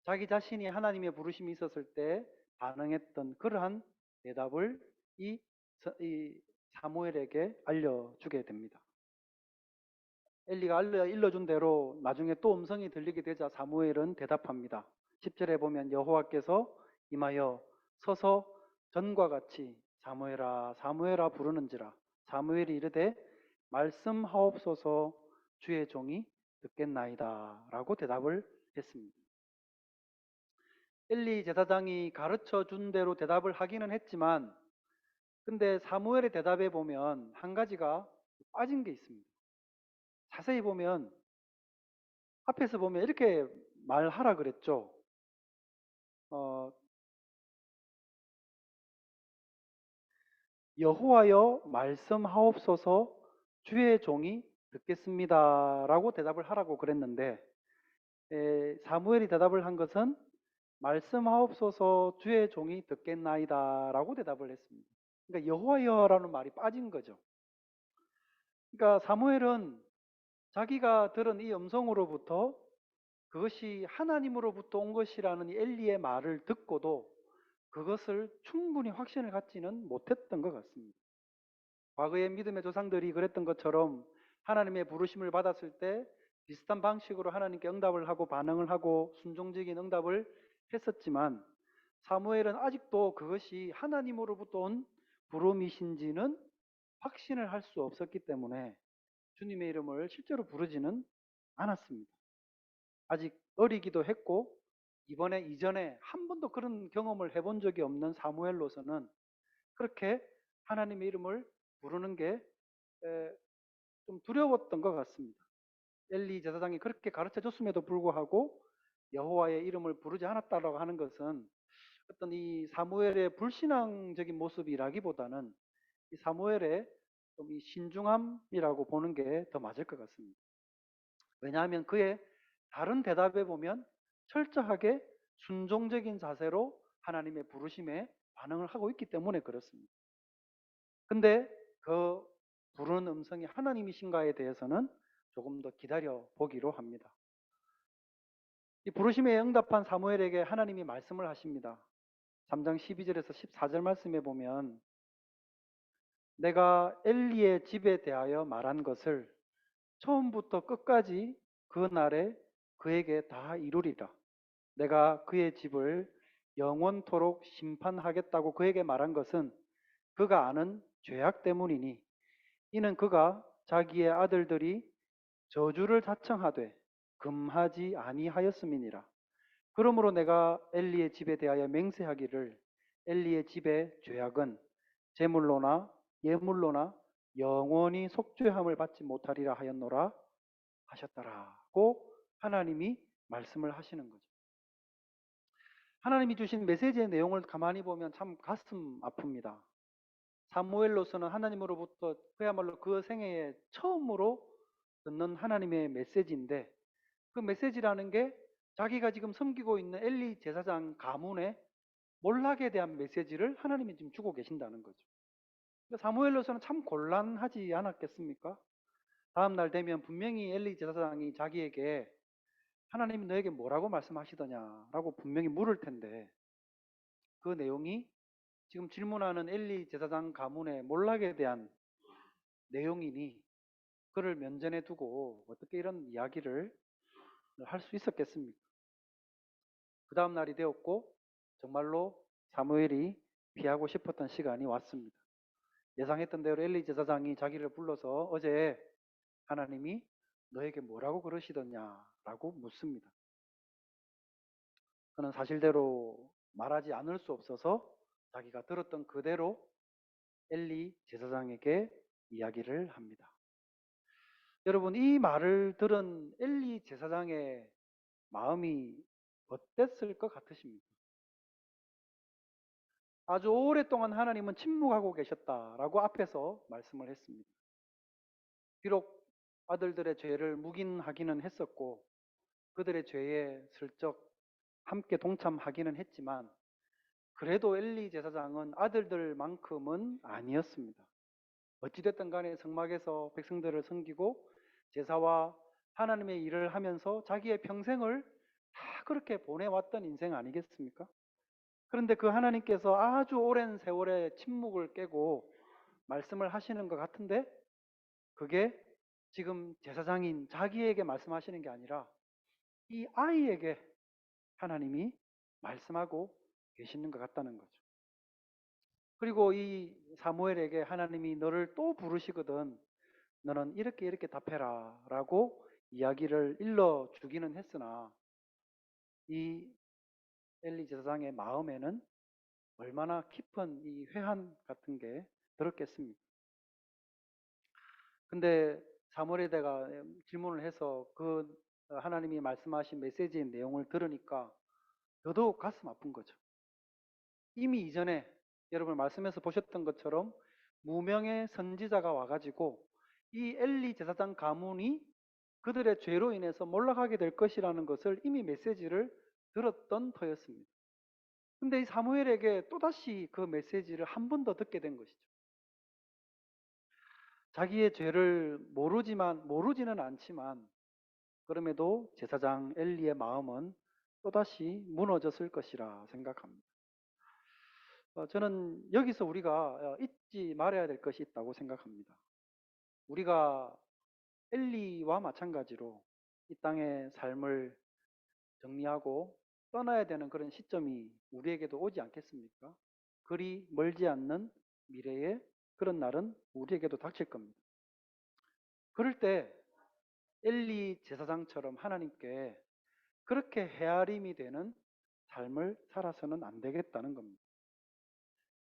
Speaker 3: 자기 자신이 하나님의 부르심이 있었을 때 반응했던 그러한 대답을 이 사무엘에게 알려주게 됩니다. 엘리가 일러준 대로 나중에 또 음성이 들리게 되자 사무엘은 대답합니다. 10절에 보면 여호와께서 임하여 서서 전과 같이 사무엘아 사무엘아 부르는지라 사무엘이 이르되 말씀하옵소서 주의 종이 듣겠나이다 라고 대답을 했습니다. 엘리 제사장이 가르쳐 준 대로 대답을 하기는 했지만 근데 사무엘의 대답에 보면 한 가지가 빠진 게 있습니다. 자세히 보면 앞에서 보면 이렇게 말하라 그랬죠. 여호와여 말씀하옵소서 주의 종이 듣겠습니다라고 대답을 하라고 그랬는데 사무엘이 대답을 한 것은 말씀하옵소서 주의 종이 듣겠나이다라고 대답을 했습니다. 그러니까 여호와여라는 말이 빠진 거죠. 그러니까 사무엘은 자기가 들은 이 음성으로부터 그것이 하나님으로부터 온 것이라는 이 엘리의 말을 듣고도 그것을 충분히 확신을 갖지는 못했던 것 같습니다. 과거의 믿음의 조상들이 그랬던 것처럼 하나님의 부르심을 받았을 때 비슷한 방식으로 하나님께 응답을 하고 반응을 하고 순종적인 응답을 했었지만 사무엘은 아직도 그것이 하나님으로부터 온 부름이신지는 확신을 할 수 없었기 때문에 주님의 이름을 실제로 부르지는 않았습니다. 아직 어리기도 했고 이전에 한 번도 그런 경험을 해본 적이 없는 사무엘로서는 그렇게 하나님의 이름을 부르는 게 좀 두려웠던 것 같습니다. 엘리 제사장이 그렇게 가르쳐 줬음에도 불구하고 여호와의 이름을 부르지 않았다라고 하는 것은 어떤 이 사무엘의 불신앙적인 모습이라기보다는 이 사무엘의 좀 이 신중함이라고 보는 게 더 맞을 것 같습니다. 왜냐하면 그의 다른 대답에 보면 철저하게 순종적인 자세로 하나님의 부르심에 반응을 하고 있기 때문에 그렇습니다. 근데 그 부르는 음성이 하나님이신가에 대해서는 조금 더 기다려 보기로 합니다. 이 부르심에 응답한 사무엘에게 하나님이 말씀을 하십니다. 3장 12절에서 14절 말씀에 보면 내가 엘리의 집에 대하여 말한 것을 처음부터 끝까지 그 날에 그에게 다 이루리라. 내가 그의 집을 영원토록 심판하겠다고 그에게 말한 것은 그가 아는 죄악 때문이니 이는 그가 자기의 아들들이 저주를 자청하되 금하지 아니하였음이니라. 그러므로 내가 엘리의 집에 대하여 맹세하기를 엘리의 집의 죄악은 제물로나 예물로나 영원히 속죄함을 받지 못하리라 하였노라 하셨더라고 하나님이 말씀을 하시는 거죠. 하나님이 주신 메시지의 내용을 가만히 보면 참 가슴 아픕니다. 사무엘로서는 하나님으로부터 그야말로 그 생애에 처음으로 듣는 하나님의 메시지인데 그 메시지라는 게 자기가 지금 섬기고 있는 엘리 제사장 가문의 몰락에 대한 메시지를 하나님이 지금 주고 계신다는 거죠. 그러니까 사무엘로서는 참 곤란하지 않았겠습니까? 다음 날 되면 분명히 엘리 제사장이 자기에게 하나님이 너에게 뭐라고 말씀하시더냐라고 분명히 물을 텐데 그 내용이 지금 질문하는 엘리 제사장 가문의 몰락에 대한 내용이니 그를 면전에 두고 어떻게 이런 이야기를 할 수 있었겠습니까? 그 다음 날이 되었고 정말로 사무엘이 피하고 싶었던 시간이 왔습니다. 예상했던 대로 엘리 제사장이 자기를 불러서 어제 하나님이 너에게 뭐라고 그러시더냐라고 묻습니다. 그는 사실대로 말하지 않을 수 없어서 자기가 들었던 그대로 엘리 제사장에게 이야기를 합니다. 여러분, 이 말을 들은 엘리 제사장의 마음이 어땠을 것 같으십니까? 아주 오랫동안 하나님은 침묵하고 계셨다라고 앞에서 말씀을 했습니다. 비록 아들들의 죄를 묵인하기는 했었고 그들의 죄에 슬쩍 함께 동참하기는 했지만 그래도 엘리 제사장은 아들들만큼은 아니었습니다. 어찌됐든 간에 성막에서 백성들을 섬기고 제사와 하나님의 일을 하면서 자기의 평생을 다 그렇게 보내왔던 인생 아니겠습니까? 그런데 그 하나님께서 아주 오랜 세월의 침묵을 깨고 말씀을 하시는 것 같은데 그게 지금 제사장인 자기에게 말씀하시는 게 아니라 이 아이에게 하나님이 말씀하고 계시는 것 같다는 거죠. 그리고 이 사무엘에게 하나님이 너를 또 부르시거든 너는 이렇게 이렇게 답해라 라고 이야기를 일러주기는 했으나 이 엘리 제사장의 마음에는 얼마나 깊은 이 회한 같은 게 들었겠습니까? 근데 사무엘에다가 질문을 해서 그 하나님이 말씀하신 메시지의 내용을 들으니까 더더욱 가슴 아픈 거죠. 이미 이전에 여러분 말씀에서 보셨던 것처럼 무명의 선지자가 와가지고 이 엘리 제사장 가문이 그들의 죄로 인해서 몰락하게 될 것이라는 것을 이미 메시지를 들었던 터였습니다. 근데 이 사무엘에게 또다시 그 메시지를 한 번 더 듣게 된 것이죠. 자기의 죄를 모르지는 않지만 그럼에도 제사장 엘리의 마음은 또다시 무너졌을 것이라 생각합니다. 저는 여기서 우리가 잊지 말아야 될 것이 있다고 생각합니다. 우리가 엘리와 마찬가지로 이 땅의 삶을 정리하고 떠나야 되는 그런 시점이 우리에게도 오지 않겠습니까? 그리 멀지 않는 미래에 그런 날은 우리에게도 닥칠 겁니다. 그럴 때 엘리 제사장처럼 하나님께 그렇게 헤아림이 되는 삶을 살아서는 안 되겠다는 겁니다.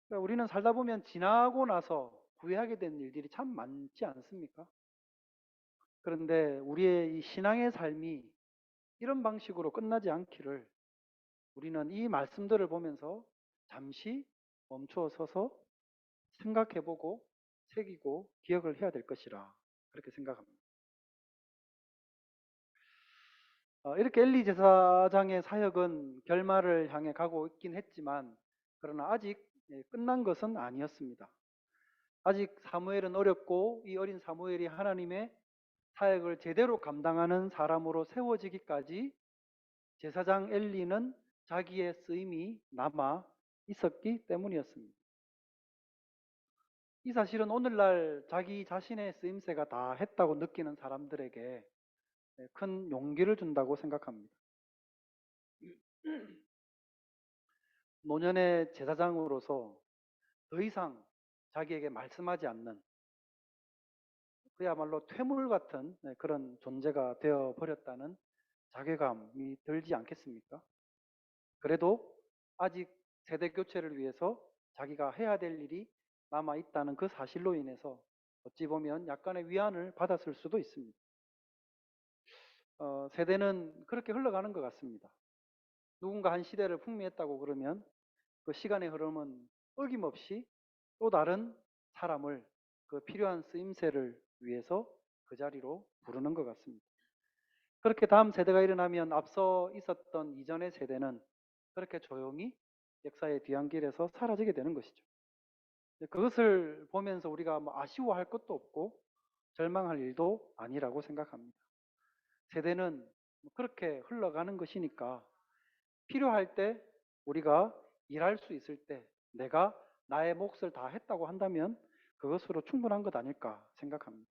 Speaker 3: 그러니까 우리는 살다 보면 지나고 나서 후회하게 된 일들이 참 많지 않습니까? 그런데 우리의 이 신앙의 삶이 이런 방식으로 끝나지 않기를 우리는 이 말씀들을 보면서 잠시 멈추어 서서 생각해보고 새기고 기억을 해야 될 것이라 그렇게 생각합니다. 이렇게 엘리 제사장의 사역은 결말을 향해 가고 있긴 했지만 그러나 아직 끝난 것은 아니었습니다. 아직 사무엘은 어렸고 이 어린 사무엘이 하나님의 사역을 제대로 감당하는 사람으로 세워지기까지 제사장 엘리는 자기의 쓰임이 남아 있었기 때문이었습니다. 이 사실은 오늘날 자기 자신의 쓰임새가 다 했다고 느끼는 사람들에게 큰 용기를 준다고 생각합니다. 노년의 제사장으로서 더 이상 자기에게 말씀하지 않는 그야말로 퇴물 같은 그런 존재가 되어 버렸다는 자괴감이 들지 않겠습니까? 그래도 아직 세대 교체를 위해서 자기가 해야 될 일이 남아 있다는 그 사실로 인해서 어찌 보면 약간의 위안을 받았을 수도 있습니다. 세대는 그렇게 흘러가는 것 같습니다. 누군가 한 시대를 풍미했다고 그러면 그 시간의 흐름은 어김없이 또 다른 사람을 그 필요한 쓰임새를 위해서 그 자리로 부르는 것 같습니다. 그렇게 다음 세대가 일어나면 앞서 있었던 이전의 세대는 그렇게 조용히 역사의 뒤안길에서 사라지게 되는 것이죠. 그것을 보면서 우리가 뭐 아쉬워할 것도 없고 절망할 일도 아니라고 생각합니다. 세대는 그렇게 흘러가는 것이니까 필요할 때 우리가 일할 수 있을 때 내가 나의 몫을 다 했다고 한다면 그것으로 충분한 것 아닐까 생각합니다.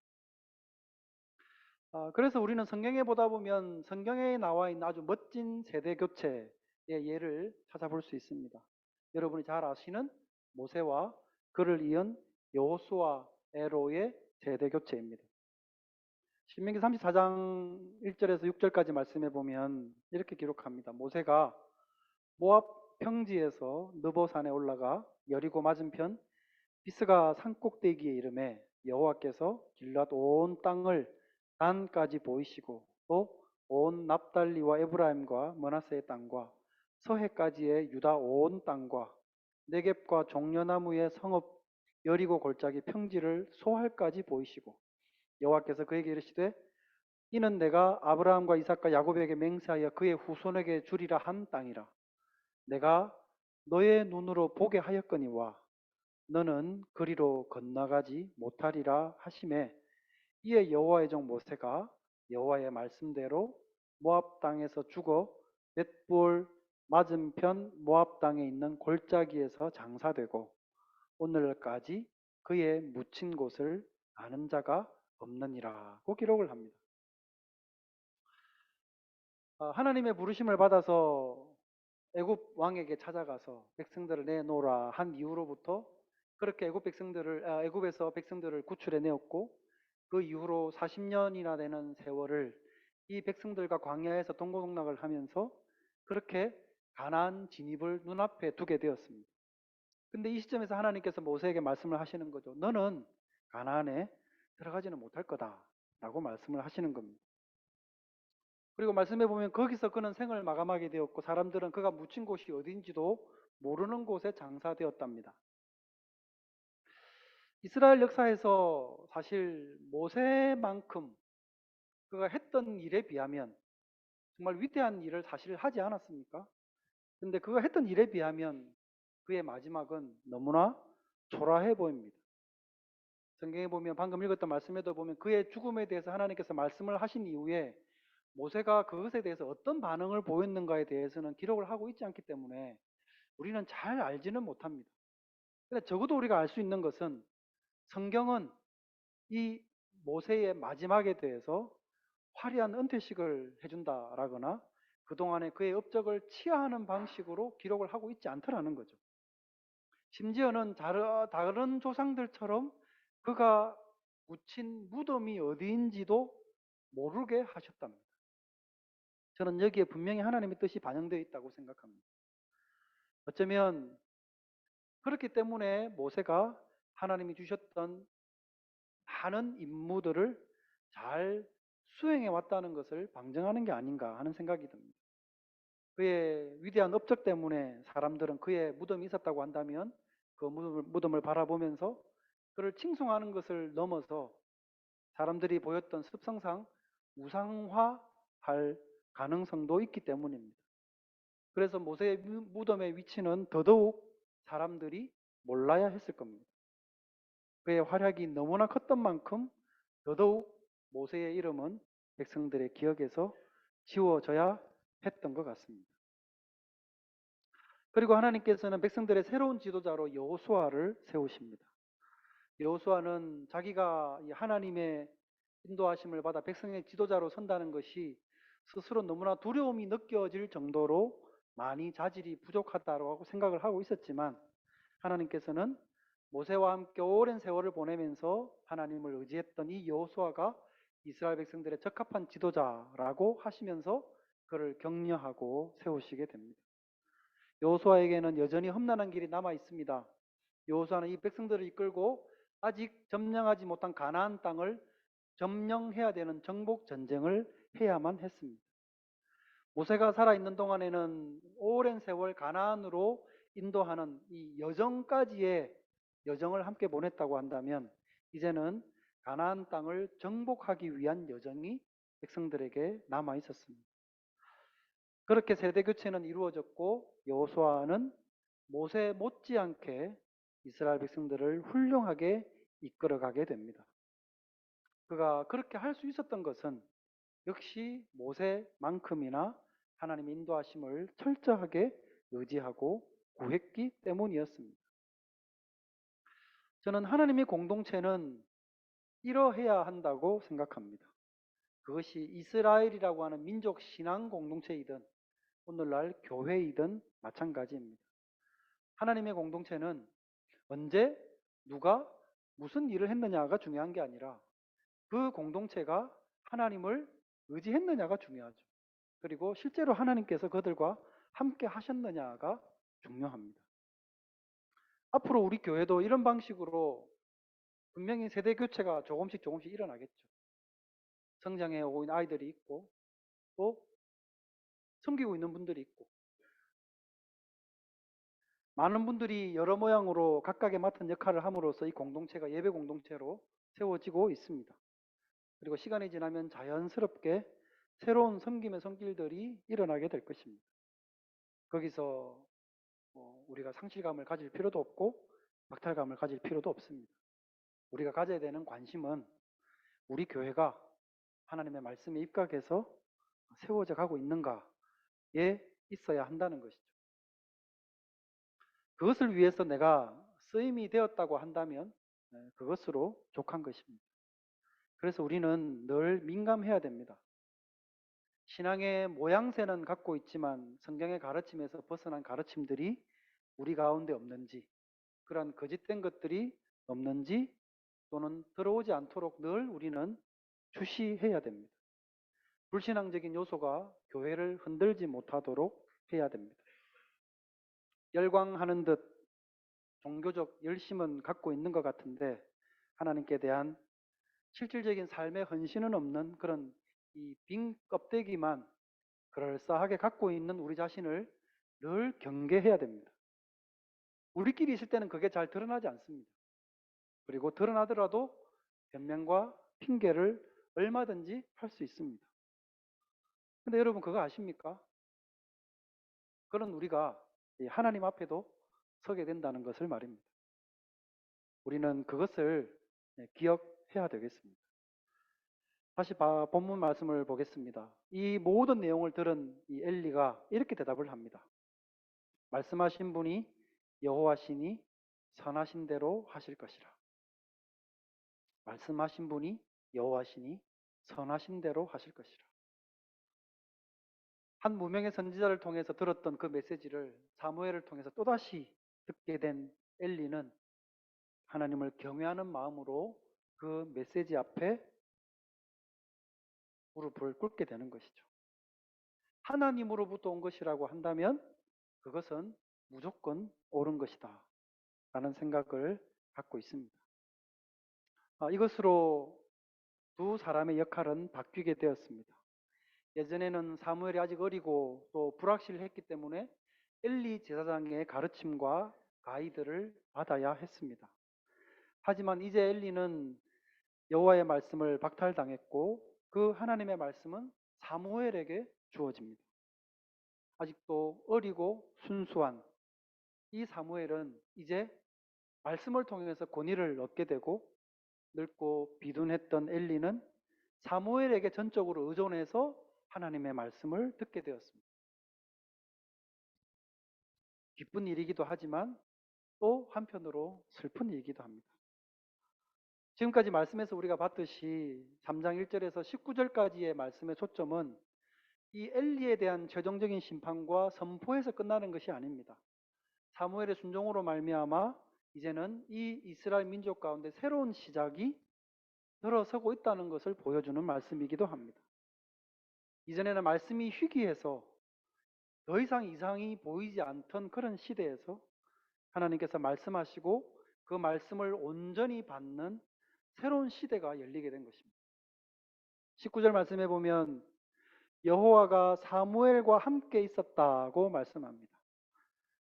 Speaker 3: 그래서 우리는 성경에 보다 보면 성경에 나와 있는 아주 멋진 세대 교체의 예를 찾아볼 수 있습니다. 여러분이 잘 아시는 모세와 그를 이은 여호수아 에로의 세대 교체입니다. 신명기 34장 1절에서 6절까지 말씀해 보면 이렇게 기록합니다. 모세가 모압 평지에서 느보산에 올라가 여리고 맞은편 비스가 산꼭대기에 이르매 여호와께서 길앗 온 땅을 단까지 보이시고 또 온 납달리와 에브라임과 머나세의 땅과 서해까지의 유다 온 땅과 네겝과 종려나무의 성읍 여리고 골짜기 평지를 소할까지 보이시고 여호와께서 그에게 이르시되 이는 내가 아브라함과 이삭과 야곱에게 맹세하여 그의 후손에게 주리라 한 땅이라. 내가 너의 눈으로 보게 하였거니와 너는 그리로 건너가지 못하리라 하시매 이에 여호와의 종 모세가 여호와의 말씀대로 모압 땅에서 죽어 벳볼 맞은편 모압 땅에 있는 골짜기에서 장사되고 오늘까지 그의 묻힌 곳을 아는 자가 없느니라고 기록을 합니다. 하나님의 부르심을 받아서 애굽 왕에게 찾아가서 백성들을 내놓으라 한 이후로부터 그렇게 애굽에서 백성들을 구출해 내었고 그 이후로 40년이나 되는 세월을 이 백성들과 광야에서 동고동락을 하면서 그렇게 가나안 진입을 눈앞에 두게 되었습니다. 근데 이 시점에서 하나님께서 모세에게 말씀을 하시는 거죠. 너는 가나안에 들어가지는 못할 거다라고 말씀을 하시는 겁니다. 그리고 말씀해 보면 거기서 그는 생을 마감하게 되었고 사람들은 그가 묻힌 곳이 어딘지도 모르는 곳에 장사되었답니다. 이스라엘 역사에서 사실 모세만큼 그가 했던 일에 비하면 정말 위대한 일을 사실 하지 않았습니까? 근데 그가 했던 일에 비하면 그의 마지막은 너무나 초라해 보입니다. 성경에 보면 방금 읽었던 말씀에도 보면 그의 죽음에 대해서 하나님께서 말씀을 하신 이후에 모세가 그것에 대해서 어떤 반응을 보였는가에 대해서는 기록을 하고 있지 않기 때문에 우리는 잘 알지는 못합니다. 근데 적어도 우리가 알 수 있는 것은 성경은 이 모세의 마지막에 대해서 화려한 은퇴식을 해준다라거나 그동안에 그의 업적을 치하하는 방식으로 기록을 하고 있지 않더라는 거죠. 심지어는 다른 조상들처럼 그가 묻힌 무덤이 어디인지도 모르게 하셨답니다. 저는 여기에 분명히 하나님의 뜻이 반영되어 있다고 생각합니다. 어쩌면 그렇기 때문에 모세가 하나님이 주셨던 많은 임무들을 잘 수행해 왔다는 것을 방증하는 게 아닌가 하는 생각이 듭니다. 그의 위대한 업적 때문에 사람들은 그의 무덤이 있었다고 한다면 그 무덤을 바라보면서 그를 칭송하는 것을 넘어서 사람들이 보였던 습성상 우상화할 가능성도 있기 때문입니다. 그래서 모세의 무덤의 위치는 더더욱 사람들이 몰라야 했을 겁니다. 그의 활약이 너무나 컸던 만큼 더더욱 모세의 이름은 백성들의 기억에서 지워져야 했던 것 같습니다. 그리고 하나님께서는 백성들의 새로운 지도자로 여호수아를 세우십니다. 여호수아는 자기가 하나님의 인도하심을 받아 백성의 지도자로 선다는 것이 스스로 너무나 두려움이 느껴질 정도로 많이 자질이 부족하다고 생각을 하고 있었지만 하나님께서는 모세와 함께 오랜 세월을 보내면서 하나님을 의지했던 이 여호수아가 이스라엘 백성들의 적합한 지도자라고 하시면서 그를 격려하고 세우시게 됩니다. 여호수아에게는 여전히 험난한 길이 남아 있습니다. 여호수아는 이 백성들을 이끌고 아직 점령하지 못한 가나안 땅을 점령해야 되는 정복 전쟁을 해야만 했습니다. 모세가 살아있는 동안에는 오랜 세월 가나안으로 인도하는 이 여정까지의 여정을 함께 보냈다고 한다면 이제는 가나안 땅을 정복하기 위한 여정이 백성들에게 남아 있었습니다. 그렇게 세대 교체는 이루어졌고 여호수아는 모세 못지않게 이스라엘 백성들을 훌륭하게 이끌어가게 됩니다. 그가 그렇게 할 수 있었던 것은 역시 모세만큼이나 하나님의 인도하심을 철저하게 의지하고 구했기 때문이었습니다. 저는 하나님의 공동체는 이러해야 한다고 생각합니다. 그것이 이스라엘이라고 하는 민족 신앙 공동체이든 오늘날 교회이든 마찬가지입니다. 하나님의 공동체는 언제 누가 무슨 일을 했느냐가 중요한 게 아니라 그 공동체가 하나님을 의지했느냐가 중요하죠. 그리고 실제로 하나님께서 그들과 함께 하셨느냐가 중요합니다. 앞으로 우리 교회도 이런 방식으로 분명히 세대 교체가 조금씩 일어나겠죠. 성장해 오고 있는 아이들이 있고 또 섬기고 있는 분들이 있고 많은 분들이 여러 모양으로 각각의 맡은 역할을 함으로써 이 공동체가 예배 공동체로 세워지고 있습니다. 그리고 시간이 지나면 자연스럽게 새로운 섬김의 손길들이 일어나게 될 것입니다. 거기서 우리가 상실감을 가질 필요도 없고 박탈감을 가질 필요도 없습니다. 우리가 가져야 되는 관심은 우리 교회가 하나님의 말씀에 입각해서 세워져 가고 있는가에 있어야 한다는 것이죠. 그것을 위해서 내가 쓰임이 되었다고 한다면 그것으로 족한 것입니다. 그래서 우리는 늘 민감해야 됩니다. 신앙의 모양새는 갖고 있지만 성경의 가르침에서 벗어난 가르침들이 우리 가운데 없는지, 그러한 거짓된 것들이 없는지 또는 들어오지 않도록 늘 우리는 주시해야 됩니다. 불신앙적인 요소가 교회를 흔들지 못하도록 해야 됩니다. 열광하는 듯 종교적 열심은 갖고 있는 것 같은데 하나님께 대한 실질적인 삶의 헌신은 없는 그런 이 빈 껍데기만 그럴싸하게 갖고 있는 우리 자신을 늘 경계해야 됩니다. 우리끼리 있을 때는 그게 잘 드러나지 않습니다. 그리고 드러나더라도 변명과 핑계를 얼마든지 할 수 있습니다. 근데 여러분 그거 아십니까? 그런 우리가 하나님 앞에도 서게 된다는 것을 말입니다. 우리는 그것을 기억해야 되겠습니다. 다시 본문 말씀을 보겠습니다. 이 모든 내용을 들은 이 엘리가 이렇게 대답을 합니다. 말씀하신 분이 여호와시니 선하신 대로 하실 것이라. 말씀하신 분이 여호와시니 선하신 대로 하실 것이라. 한 무명의 선지자를 통해서 들었던 그 메시지를 사무엘을 통해서 또다시 듣게 된 엘리는 하나님을 경외하는 마음으로 그 메시지 앞에 무릎을 꿇게 되는 것이죠. 하나님으로부터 온 것이라고 한다면 그것은 무조건 옳은 것이다 라는 생각을 갖고 있습니다. 이것으로 두 사람의 역할은 바뀌게 되었습니다. 예전에는 사무엘이 아직 어리고 또 불확실했기 때문에 엘리 제사장의 가르침과 가이드를 받아야 했습니다. 하지만 이제 엘리는 여호와의 말씀을 박탈당했고 그 하나님의 말씀은 사무엘에게 주어집니다. 아직도 어리고 순수한 이 사무엘은 이제 말씀을 통해서 권위를 얻게 되고 늙고 비둔했던 엘리는 사무엘에게 전적으로 의존해서 하나님의 말씀을 듣게 되었습니다. 기쁜 일이기도 하지만 또 한편으로 슬픈 일이기도 합니다. 지금까지 말씀에서 우리가 봤듯이 3장 1절에서 19절까지의 말씀의 초점은 이 엘리에 대한 최종적인 심판과 선포에서 끝나는 것이 아닙니다. 사무엘의 순종으로 말미암아 이제는 이 이스라엘 민족 가운데 새로운 시작이 들어서고 있다는 것을 보여주는 말씀이기도 합니다. 이전에는 말씀이 희귀해서 더 이상 이상이 보이지 않던 그런 시대에서 하나님께서 말씀하시고 그 말씀을 온전히 받는 새로운 시대가 열리게 된 것입니다. 19절 말씀해 보면 여호와가 사무엘과 함께 있었다고 말씀합니다.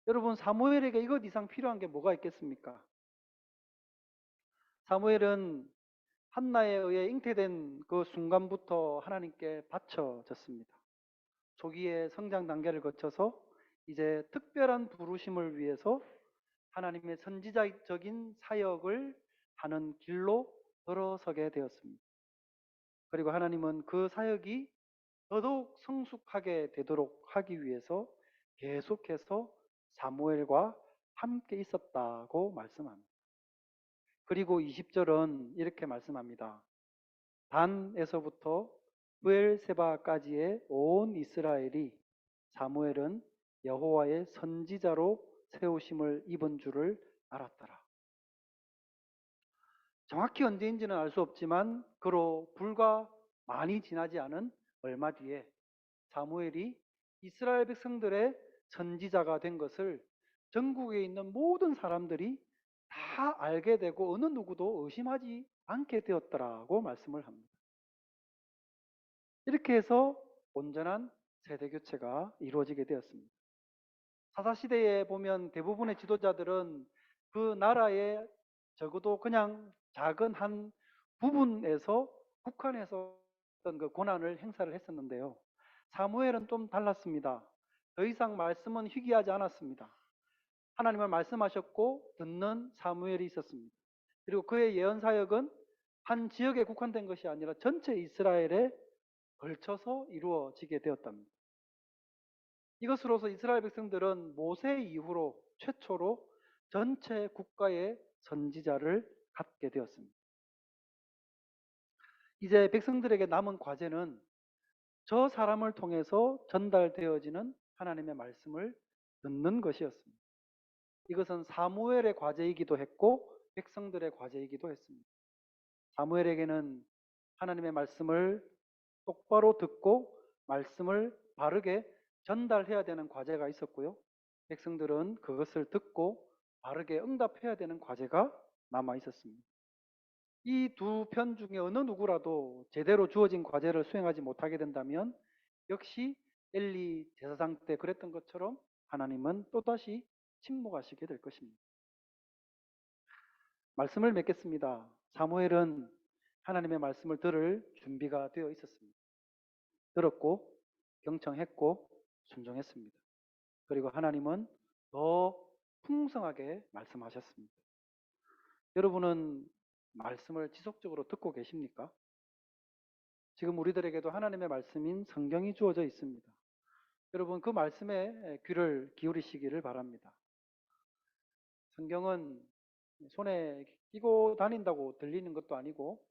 Speaker 3: 여러분, 사무엘에게 이것 이상 필요한 게 뭐가 있겠습니까? 사무엘은 한나에 의해 잉태된 그 순간부터 하나님께 바쳐졌습니다. 초기의 성장 단계를 거쳐서 이제 특별한 부르심을 위해서 하나님의 선지자적인 사역을 하는 길로 들어서게 되었습니다. 그리고 하나님은 그 사역이 더더욱 성숙하게 되도록 하기 위해서 계속해서 사무엘과 함께 있었다고 말씀합니다. 그리고 20절은 이렇게 말씀합니다. 단에서부터 브엘세바까지의 온 이스라엘이 사무엘은 여호와의 선지자로 세우심을 입은 줄을 알았더라. 정확히 언제인지는 알 수 없지만 그로 불과 많이 지나지 않은 얼마 뒤에 사무엘이 이스라엘 백성들의 선지자가 된 것을 전국에 있는 모든 사람들이 다 알게 되고 어느 누구도 의심하지 않게 되었더라고 말씀을 합니다. 이렇게 해서 온전한 세대 교체가 이루어지게 되었습니다. 사사시대에 보면 대부분의 지도자들은 그 나라의 적어도 그냥 작은 한 부분에서 국한해서 어떤 그 권한을 행사를 했었는데요. 사무엘은 좀 달랐습니다. 더 이상 말씀은 희귀하지 않았습니다. 하나님을 말씀하셨고 듣는 사무엘이 있었습니다. 그리고 그의 예언 사역은 한 지역에 국한된 것이 아니라 전체 이스라엘에 걸쳐서 이루어지게 되었답니다. 이것으로서 이스라엘 백성들은 모세 이후로 최초로 전체 국가의 선지자를 갖게 되었습니다. 이제 백성들에게 남은 과제는 저 사람을 통해서 전달되어지는 하나님의 말씀을 듣는 것이었습니다. 이것은 사무엘의 과제이기도 했고 백성들의 과제이기도 했습니다. 사무엘에게는 하나님의 말씀을 똑바로 듣고 말씀을 바르게 전달해야 되는 과제가 있었고요. 백성들은 그것을 듣고 바르게 응답해야 되는 과제가 남아 있었습니다. 이 두 편 중에 어느 누구라도 제대로 주어진 과제를 수행하지 못하게 된다면 역시 엘리 제사장 때 그랬던 것처럼 하나님은 또다시 침묵하시게 될 것입니다. 말씀을 맺겠습니다. 사무엘은 하나님의 말씀을 들을 준비가 되어 있었습니다. 들었고 경청했고 순종했습니다. 그리고 하나님은 더 풍성하게 말씀하셨습니다. 여러분은 말씀을 지속적으로 듣고 계십니까? 지금 우리들에게도 하나님의 말씀인 성경이 주어져 있습니다. 여러분 그 말씀에 귀를 기울이시기를 바랍니다. 성경은 손에 끼고 다닌다고 들리는 것도 아니고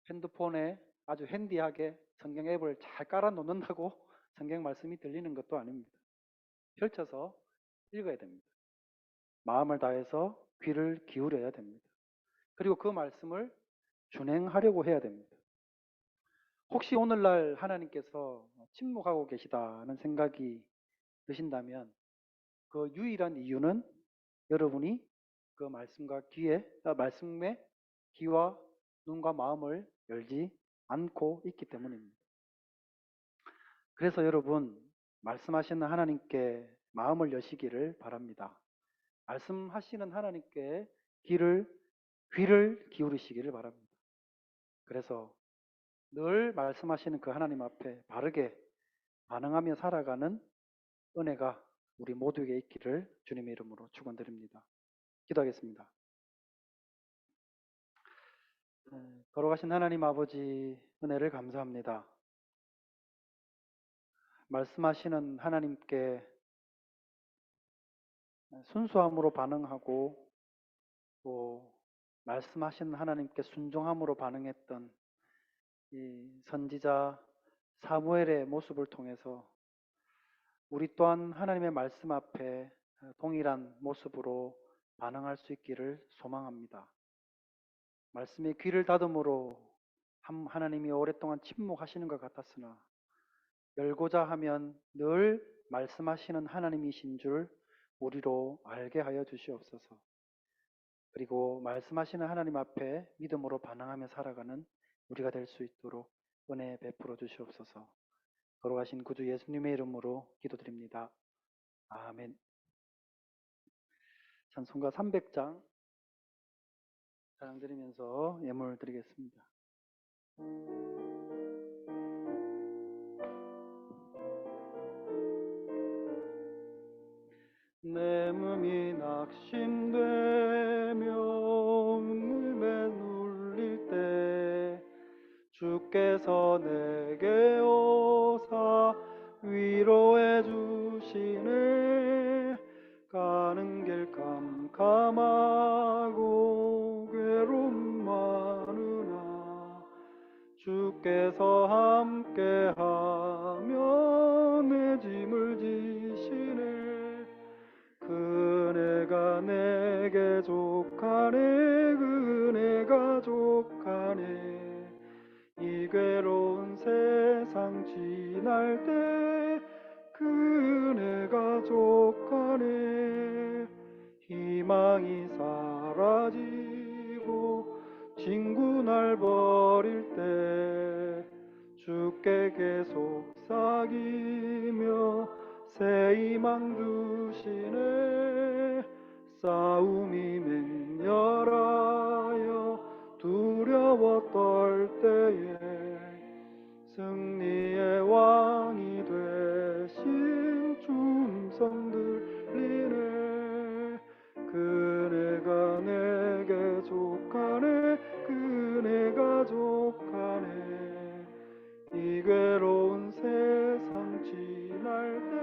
Speaker 3: 핸드폰에 아주 핸디하게 성경 앱을 잘 깔아 놓는다고 성경 말씀이 들리는 것도 아닙니다. 펼쳐서 읽어야 됩니다. 마음을 다해서 귀를 기울여야 됩니다. 그리고 그 말씀을 준행하려고 해야 됩니다. 혹시 오늘날 하나님께서 침묵하고 계시다는 생각이 드신다면 그 유일한 이유는 여러분이 그 말씀의 귀와 눈과 마음을 열지 않고 있기 때문입니다. 그래서 여러분, 말씀하시는 하나님께 마음을 여시기를 바랍니다. 말씀하시는 하나님께 귀를 기울이시기를 바랍니다. 그래서 늘 말씀하시는 그 하나님 앞에 바르게 반응하며 살아가는 은혜가 우리 모두에게 있기를 주님의 이름으로 축원드립니다. 기도하겠습니다. 걸어가신 하나님 아버지 은혜를 감사합니다. 말씀하시는 하나님께 순수함으로 반응하고 또 말씀하시는 하나님께 순종함으로 반응했던 이 선지자 사무엘의 모습을 통해서 우리 또한 하나님의 말씀 앞에 동일한 모습으로 반응할 수 있기를 소망합니다. 말씀에 귀를 닫음으로 하나님이 오랫동안 침묵하시는 것 같았으나 열고자 하면 늘 말씀하시는 하나님이신 줄 우리로 알게 하여 주시옵소서. 그리고 말씀하시는 하나님 앞에 믿음으로 반응하며 살아가는 우리가 될 수 있도록 은혜 베풀어 주시옵소서. 걸어가신 구주 예수님의 이름으로 기도드립니다. 아멘. 찬송가 300장 찬양드리면서 예물 드리겠습니다. 내 몸이 낙심되며 눈물에 눌릴 때 주께서 내게 오사 위로해 주시네. 가는 길 캄캄하고 괴로움 많으나 주께서 함께하며 내 짐을 지시네. 그네가 내게 족하네. 그네가 족하네. 이 괴로운 세상 지날 때 그네가 족하네. 희망이 사라지고 친구 날 버릴 때 주께 계속 사귀며 새 희망 주시네. 싸움이 맹렬하여 두려워 떨 때에 승리의 왕이 되신 주 음성 들리네. 그네가 내게 족하네. 그네가 족하네. 이 괴로운 세상 지날 때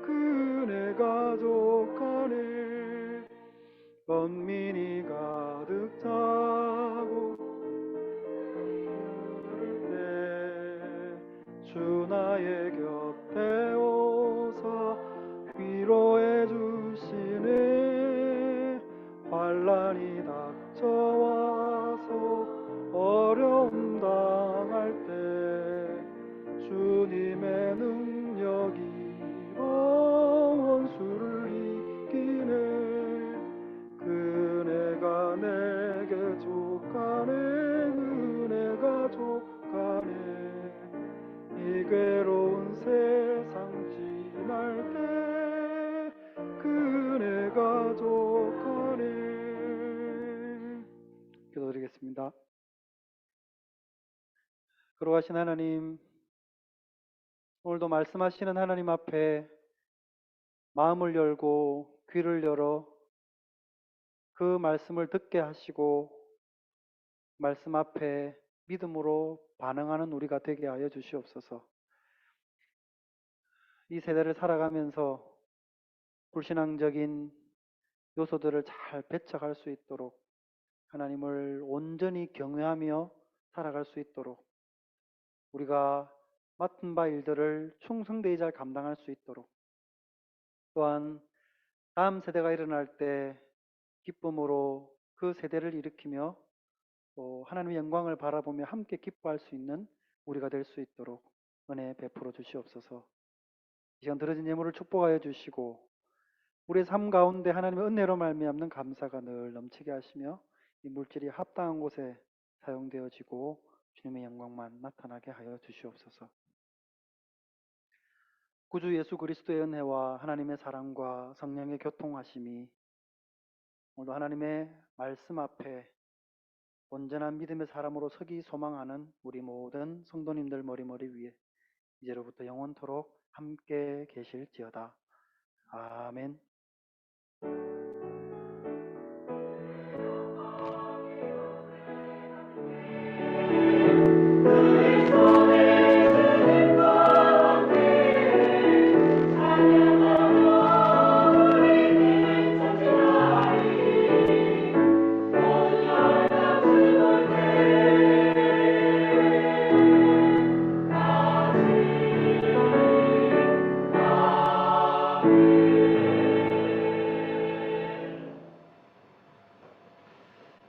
Speaker 3: 그네가 족하네. 번민이 가득 차고 주 나의 곁에 오사 위로해 주시네. 환난이 닥쳐와서 어려움 당할 때 주님의 능력이 원수를 이기네. 그네가 내게 족하네. 그네가 족하네. 이 괴로운 세상 지날 때 그네가 족하네. 기도드리겠습니다. 걸어가신 하나님, 오늘도 말씀하시는 하나님 앞에 마음을 열고 귀를 열어 그 말씀을 듣게 하시고 말씀 앞에 믿음으로 반응하는 우리가 되게 하여 주시옵소서. 이 세대를 살아가면서 불신앙적인 요소들을 잘 배척할 수 있도록 하나님을 온전히 경외하며 살아갈 수 있도록 우리가 맡은 바 일들을 충성되이 잘 감당할 수 있도록 또한 다음 세대가 일어날 때 기쁨으로 그 세대를 일으키며 또 하나님의 영광을 바라보며 함께 기뻐할 수 있는 우리가 될 수 있도록 은혜 베풀어 주시옵소서. 이 시간 들어진 예물을 축복하여 주시고 우리의 삶 가운데 하나님의 은혜로 말미암는 감사가 늘 넘치게 하시며 이 물질이 합당한 곳에 사용되어지고 주님의 영광만 나타나게 하여 주시옵소서. 구주 예수 그리스도의 은혜와 하나님의 사랑과 성령의 교통하심이 오늘도 하나님의 말씀 앞에 온전한 믿음의 사람으로 서기 소망하는 우리 모든 성도님들 머리머리 위에 이제로부터 영원토록 함께 계실지어다. 아멘.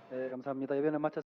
Speaker 3: 네, 감사합니다. 예배는 마쳤습니다.